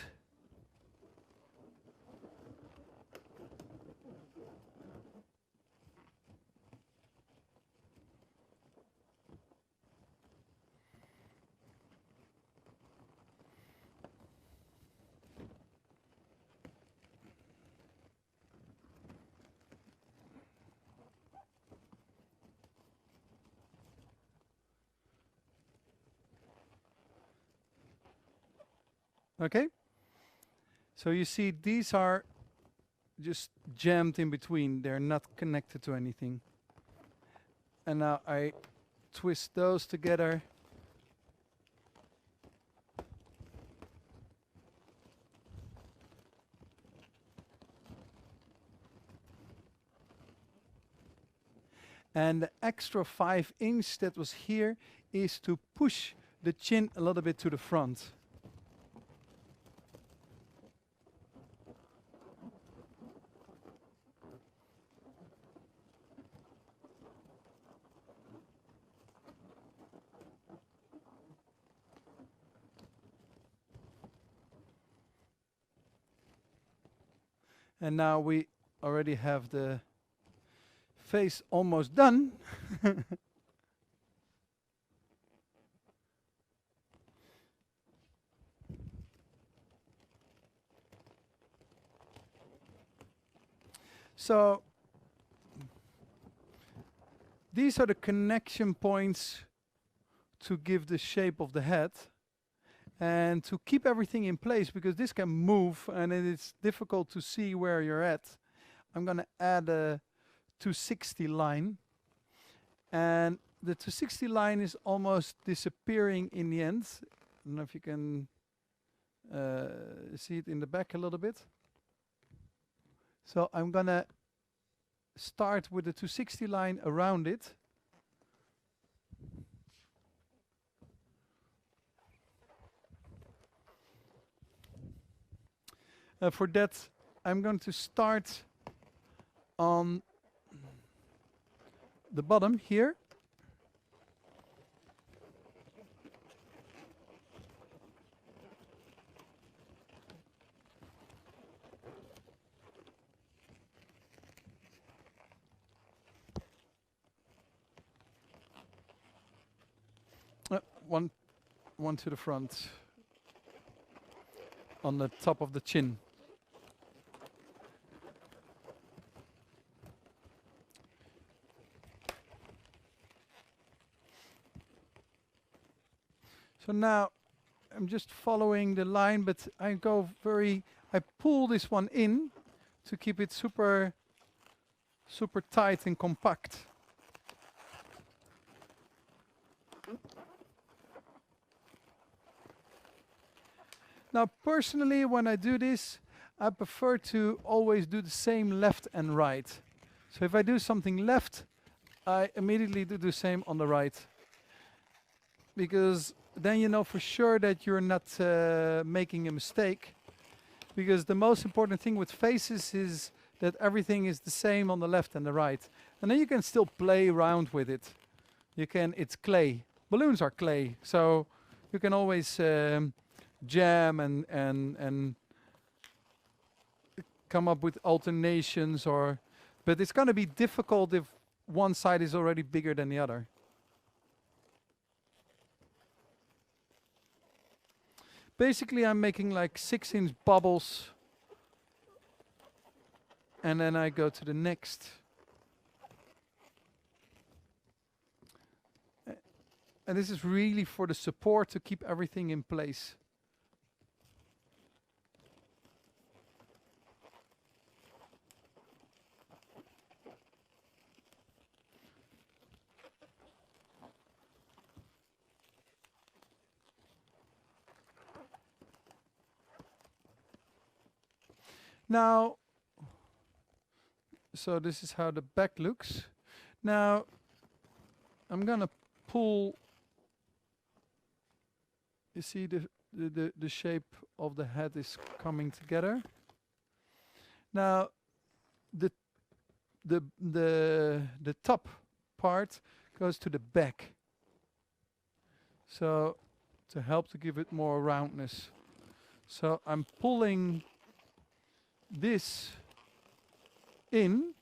Okay? So you see these are just jammed in between. They're not connected to anything. And now I twist those together. And the extra 5" that was here is to push the chin a little bit to the front. And now we already have the face almost done. So these are the connection points to give the shape of the head. And to keep everything in place, because this can move and it's difficult to see where you're at, I'm going to add a 260 line. And the 260 line is almost disappearing in the end. I don't know if you can see it in the back a little bit. So I'm going to start with the 260 line around it. For that, I'm going to start on the bottom here. One to the front, on the top of the chin. So now I'm just following the line, but I pull this one in to keep it super tight and compact. Now, personally, when I do this, I prefer to always do the same left and right. So if I do something left, I immediately do the same on the right. Because then you know for sure that you're not making a mistake. Because the most important thing with faces is that everything is the same on the left and the right. And then you can still play around with it. It's clay. Balloons are clay. So you can always jam and come up with alternations, but it's going to be difficult if one side is already bigger than the other. basically I'm making like 6-inch bubbles, and then I go to the next. And this is really for the support to keep everything in place. Now, so this is how the back looks. Now, I'm gonna pull. You see the shape of the head is coming together. Now, the top part goes to the back. So, to help to give it more roundness. So I'm pulling this in,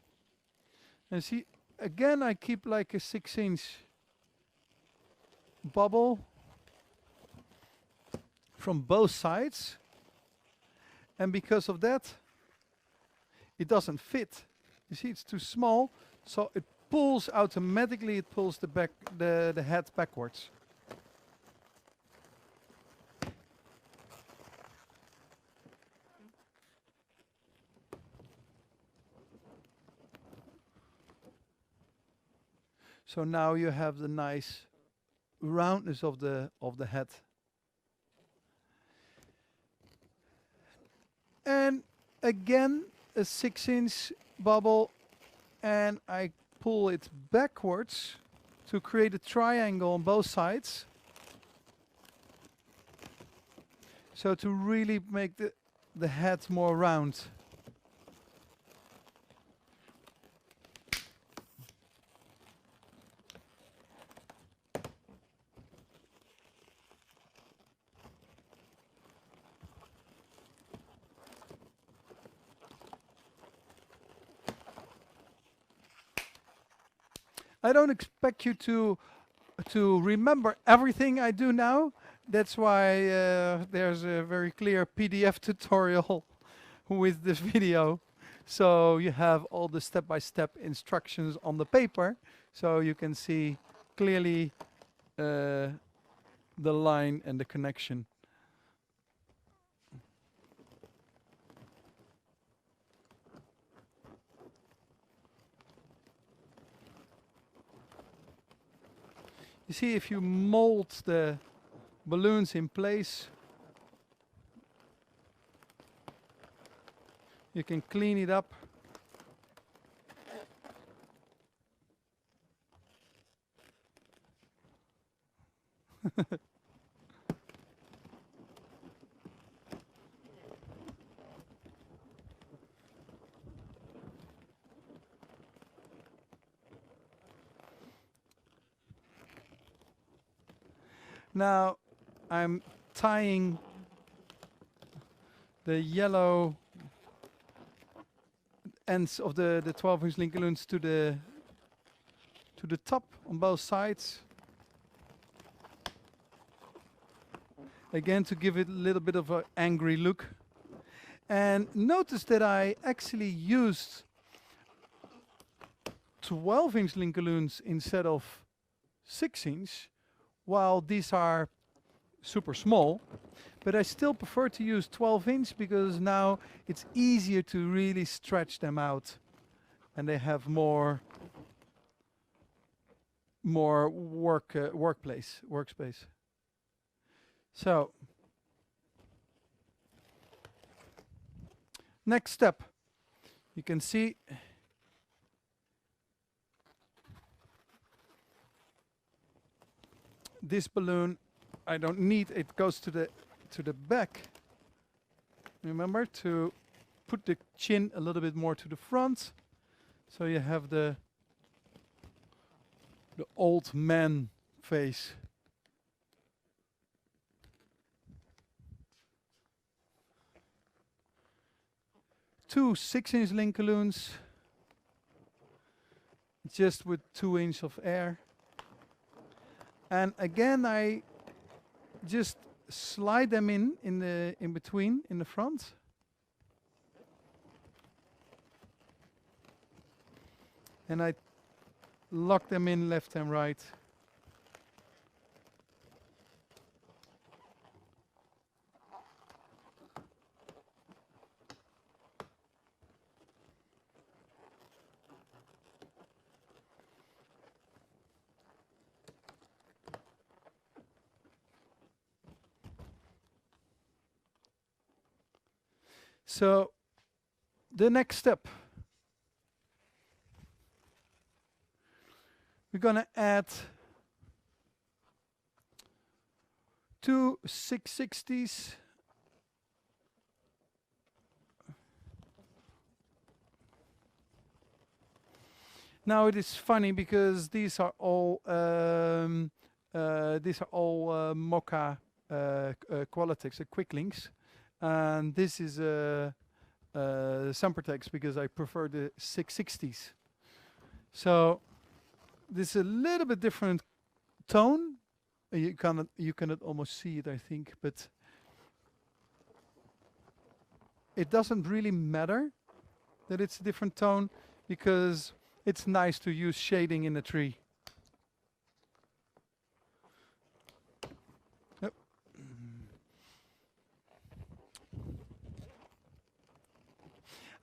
and see, again I keep like a 6-inch bubble from both sides, and because of that it doesn't fit. You see, it's too small, so it pulls automatically, it pulls the head backwards. So now you have the nice roundness of the head. And again, a 6-inch bubble, and I pull it backwards to create a triangle on both sides. So to really make the head more round. I don't expect you to remember everything I do now. That's why there's a very clear PDF tutorial with this video. So you have all the step-by-step instructions on the paper, so you can see clearly the line and the connection. You see, if you mold the balloons in place, you can clean it up. Now I'm tying the yellow ends of the 12-inch link balloons to the top on both sides. Again, to give it a little bit of an angry look. And notice that I actually used 12-inch link balloons instead of 6-inch, while these are super small. But I still prefer to use 12-inch because now it's easier to really stretch them out, and they have more workspace. So next step, you can see this balloon, I don't need, it goes to the back. Remember to put the chin a little bit more to the front, so you have the old man face. Two 6-inch link balloons, just with 2 inches of air. And again, I just slide them in between in the front. And I lock them in left and right. So the next step, we're gonna add 2 660s. Now it is funny because these are all Mocha Qualitex, quick links, and this is Sempertex because I prefer the 660s. So this is a little bit different tone. You cannot almost see it, I think, but it doesn't really matter that it's a different tone because it's nice to use shading in a tree. Yep.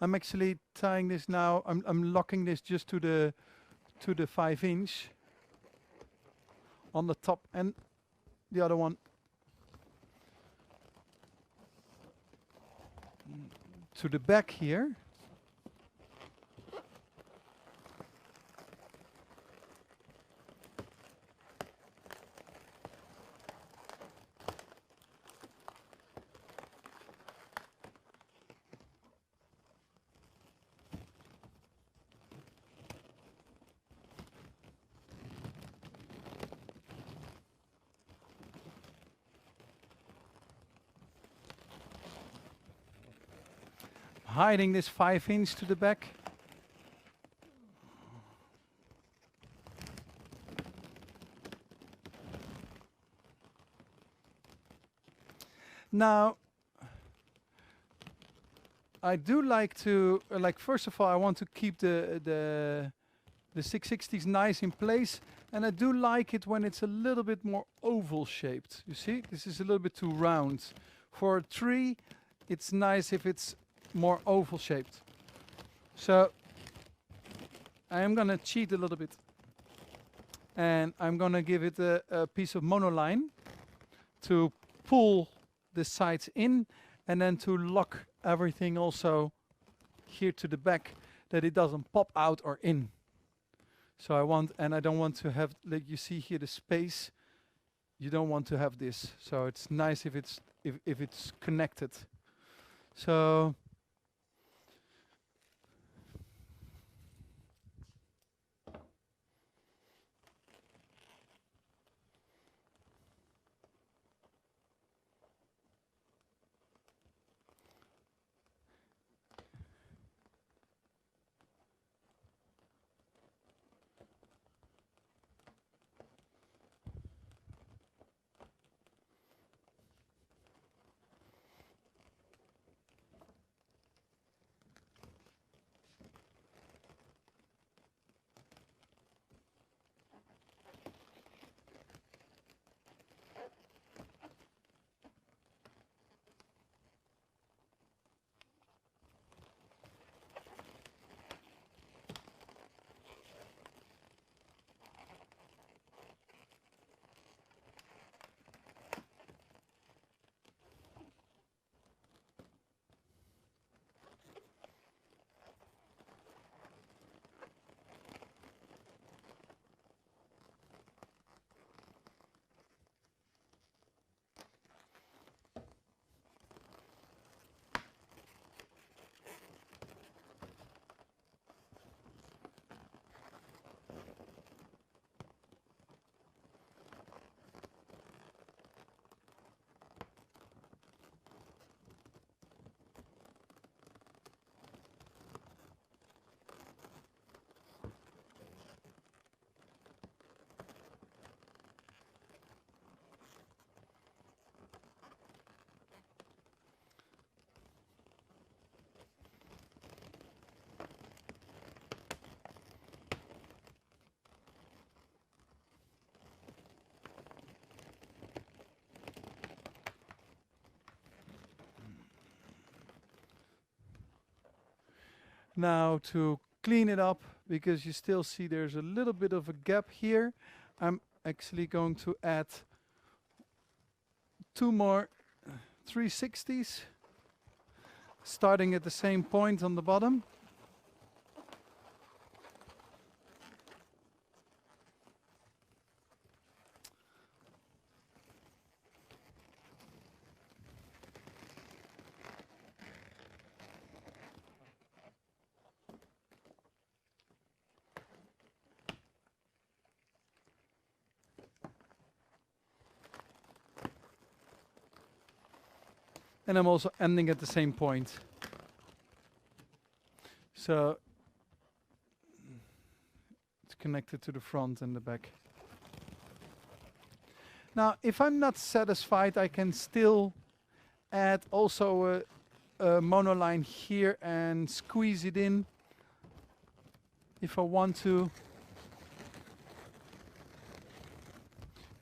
I'm actually tying this now. I'm locking this just to the 5-inch on the top and the other one to the back here. Hiding this 5-inch to the back. Now, I do like to, first of all, I want to keep the 660s nice in place, and I do like it when it's a little bit more oval shaped. You see, this is a little bit too round. For a tree, it's nice if it's more oval shaped. So I am gonna cheat a little bit, and I'm gonna give it a piece of monoline to pull the sides in, and then to lock everything also here to the back, that it doesn't pop out or in. So I don't want to have, like you see here, the space. You don't want to have this. So it's nice if it's connected. So Now to clean it up, because you still see there's a little bit of a gap here, I'm actually going to add 2 more 360s, starting at the same point on the bottom. And I'm also ending at the same point. So it's connected to the front and the back. Now, if I'm not satisfied, I can still add also a monoline here and squeeze it in if I want to.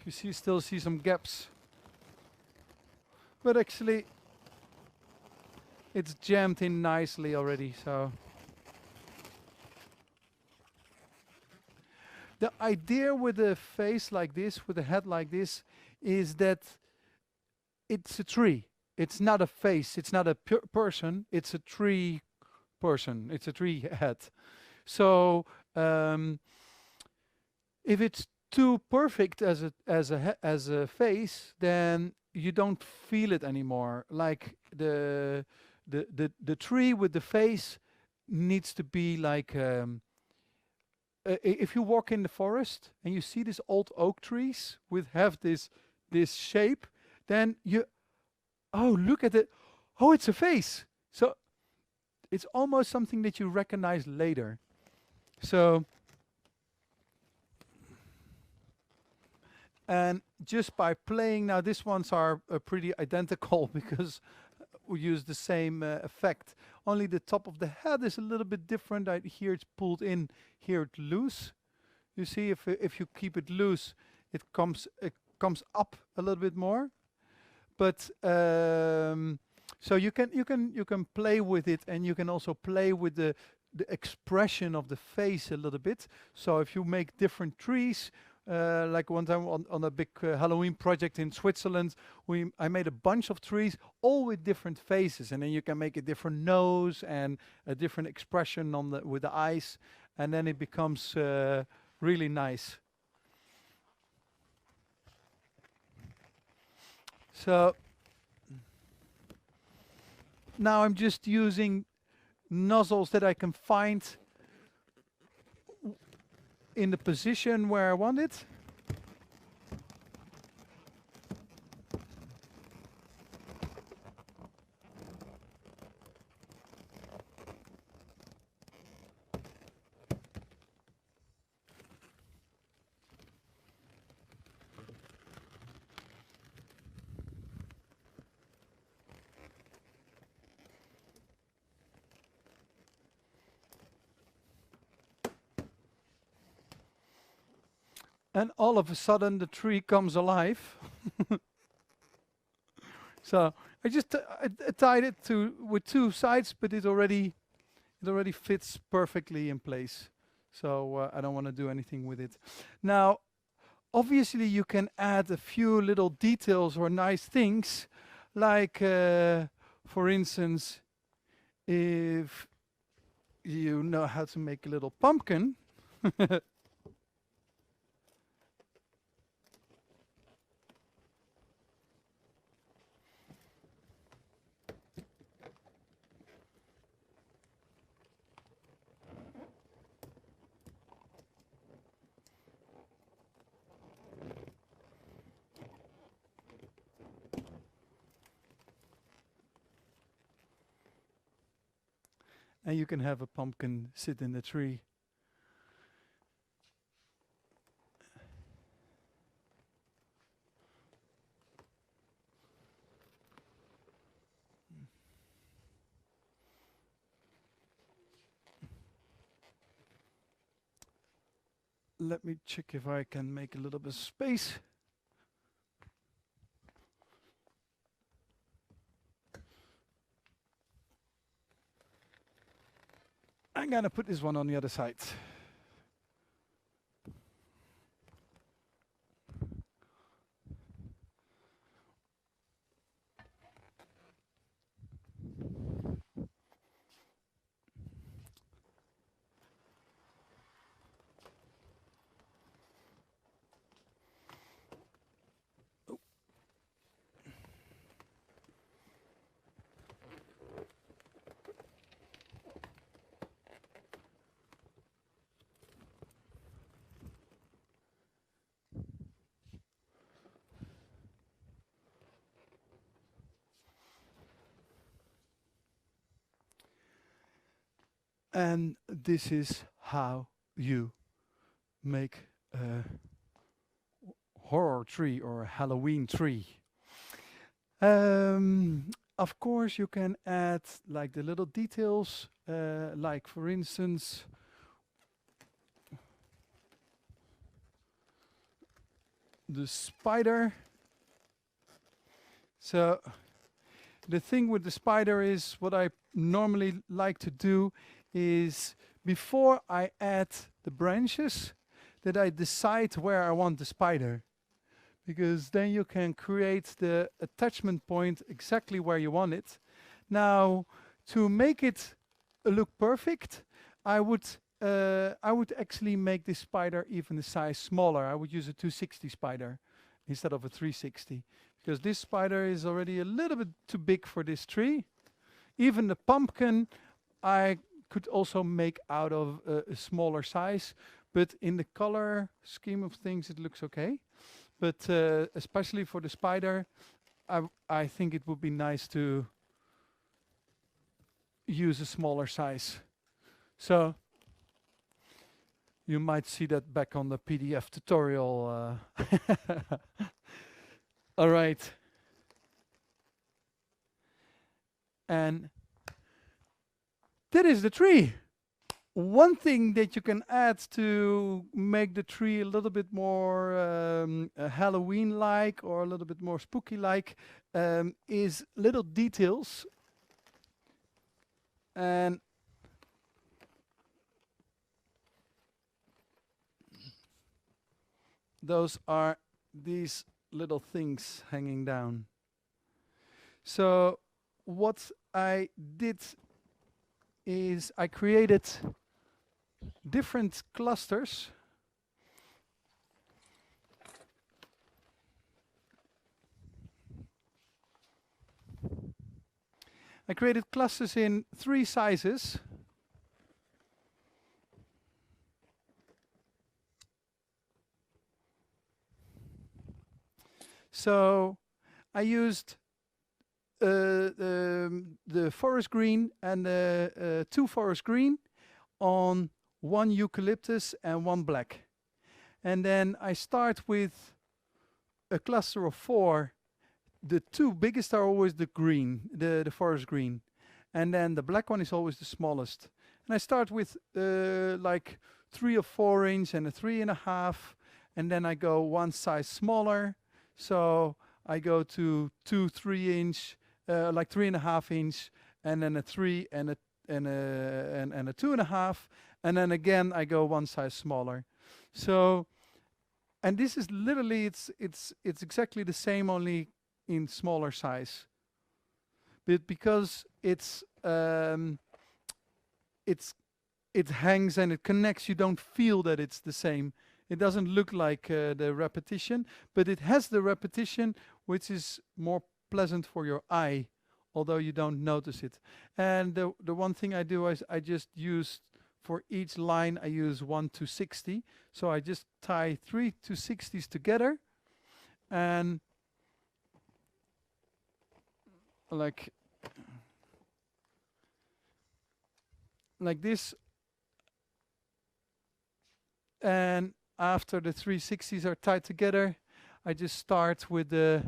You see, still see some gaps. But actually, it's jammed in nicely already, so. The idea with a face like this, with a head like this, is that it's a tree. It's not a face, it's not a person, it's a tree person, it's a tree head. So if it's too perfect as a face, then you don't feel it anymore. Like the tree with the face needs to be like if you walk in the forest and you see these old oak trees have this shape, then you look at it, it's a face. So it's almost something that you recognize later. So and just by playing, now these ones are pretty identical because we use the same effect. Only the top of the head is a little bit different. Here it's pulled in, here it's loose. You see, if you keep it loose, it comes up a little bit more. But so you can play with it, and you can also play with the expression of the face a little bit. So if you make different trees, like one time on a big Halloween project in Switzerland, I made a bunch of trees, all with different faces, and then you can make a different nose and a different expression with the eyes, and then it becomes really nice. So now I'm just using nozzles that I can find in the position where I want it. And all of a sudden the tree comes alive. So I just I tied it with 2 sides, but it already fits perfectly in place. So I don't want to do anything with it. Now, obviously you can add a few little details or nice things, like for instance, if you know how to make a little pumpkin. And you can have a pumpkin sit in the tree. Let me check if I can make a little bit of space. I'm gonna put this one on the other side. And this is how you make a horror tree or a Halloween tree. Of course, you can add like the little details, like for instance, the spider. So the thing with the spider is what I normally like to do is before I add the branches that I decide where I want the spider, because then you can create the attachment point exactly where you want it. Now, to make it look perfect, I would actually make this spider even a size smaller. I would use a 260 spider instead of a 360, because this spider is already a little bit too big for this tree. Even the pumpkin I could also make out of a smaller size, but in the color scheme of things it looks okay. But especially for the spider, I think it would be nice to use a smaller size. So you might see that back on the PDF tutorial. All right. And that is the tree. One thing that you can add to make the tree a little bit more Halloween-like or a little bit more spooky-like is little details. And those are these little things hanging down. So what I did is I created different clusters. I created clusters in 3 sizes. So I used the forest green and the 2 forest green on 1 eucalyptus and 1 black. And then I start with a cluster of 4. The 2 biggest are always the green, the forest green. And then the black one is always the smallest. And I start with like 3 or 4 inch and a 3.5. And then I go 1 size smaller. So I go to 2, 3 inch, like 3.5 inch, and then a 3 and a 2.5, and then again I go 1 size smaller. So, and this is literally it's exactly the same, only in smaller size. But because it hangs and it connects, you don't feel that it's the same. It doesn't look like the repetition, but it has the repetition, which is more pleasant for your eye, although you don't notice it. And the one thing I do is I just use, for each line, I use 1 260. So I just tie 3 260s together, and like this. And after the 360s are tied together, I just start with the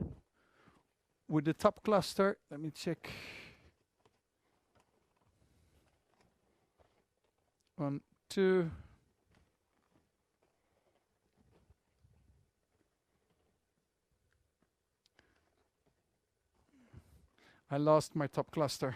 top cluster. Let me check. 1, 2. I lost my top cluster.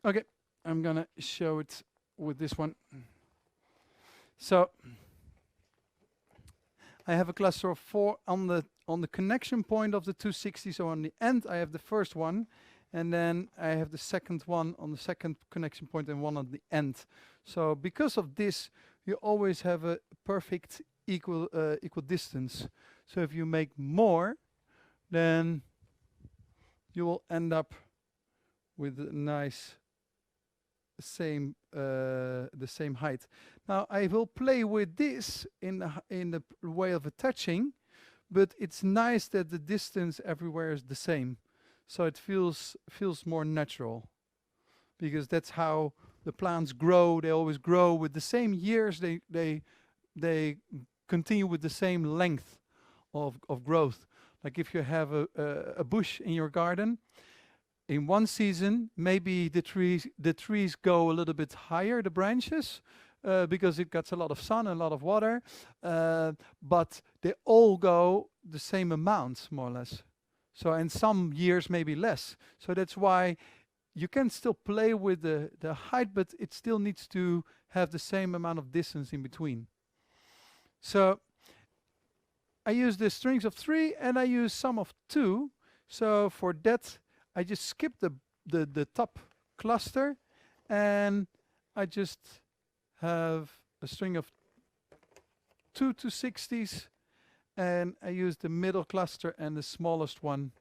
Okay, I'm gonna show it with this one. So I have a cluster of 4 on the connection point of the 260. So on the end, I have the first one, and then I have the second one on the second connection point and one on the end. So because of this, you always have a perfect equal distance. So if you make more, then you will end up with a nice the same height. Now I will play with this in the way of attaching, but it's nice that the distance everywhere is the same, so it feels more natural, because that's how the plants grow. They always grow with the same years. They continue with the same length of growth. Like if you have a bush in your garden, in one season, maybe the trees go a little bit higher, the branches, because it gets a lot of sun and a lot of water, but they all go the same amount, more or less. So in some years, maybe less. So that's why you can still play with the height, but it still needs to have the same amount of distance in between. So I use the strings of 3 and I use sum of 2. So for that, I just skip the top cluster, and I just have a string of 2 260s, and I use the middle cluster and the smallest one.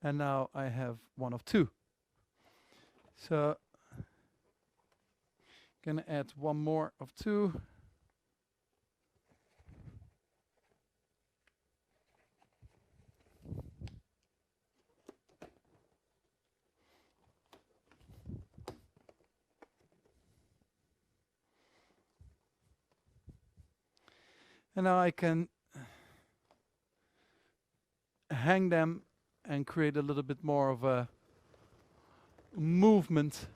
And now I have one of 2. So gonna add one more of 2. And now I can hang them and create a little bit more of a movement.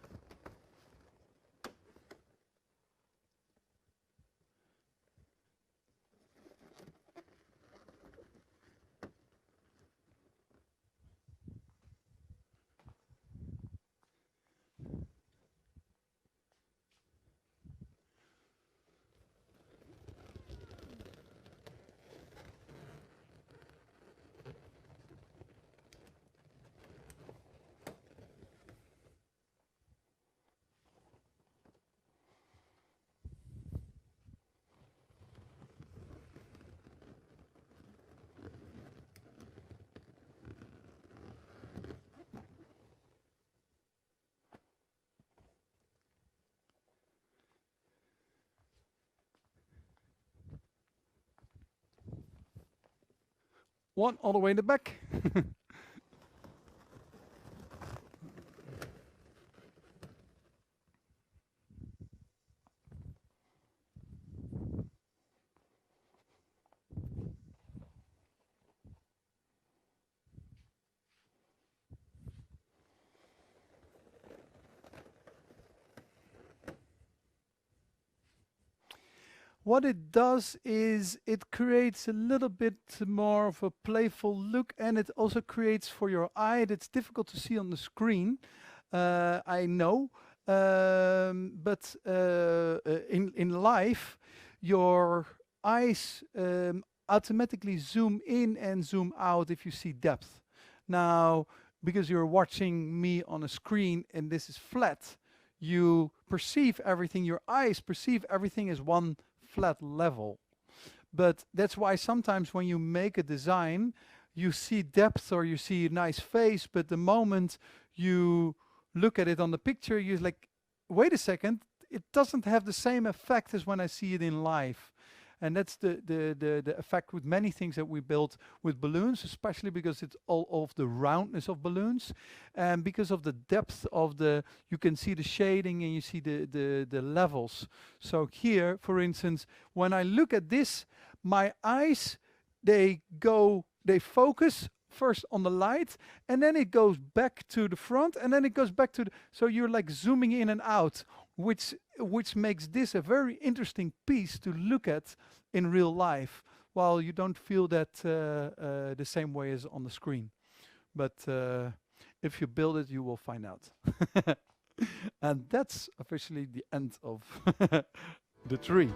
One all the way in the back. What it does is it creates a little bit more of a playful look, and it also creates for your eye. That's difficult to see on the screen, I know, but in live, your eyes automatically zoom in and zoom out if you see depth. Now, because you're watching me on a screen and this is flat, you perceive everything, your eyes perceive everything as one flat level. But that's why sometimes when you make a design, you see depth or you see a nice face, but the moment you look at it on the picture, you're like, wait a second, it doesn't have the same effect as when I see it in live. And that's the effect with many things that we build with balloons, especially because it's all of the roundness of balloons, and because of the depth of you can see the shading and you see the levels. So here, for instance, when I look at this, my eyes, they focus first on the light, and then it goes back to the front, and then it goes back to so you're like zooming in and out, which makes this a very interesting piece to look at in real life. well, you don't feel that the same way as on the screen. But if you build it, you will find out. And that's officially the end of the tree.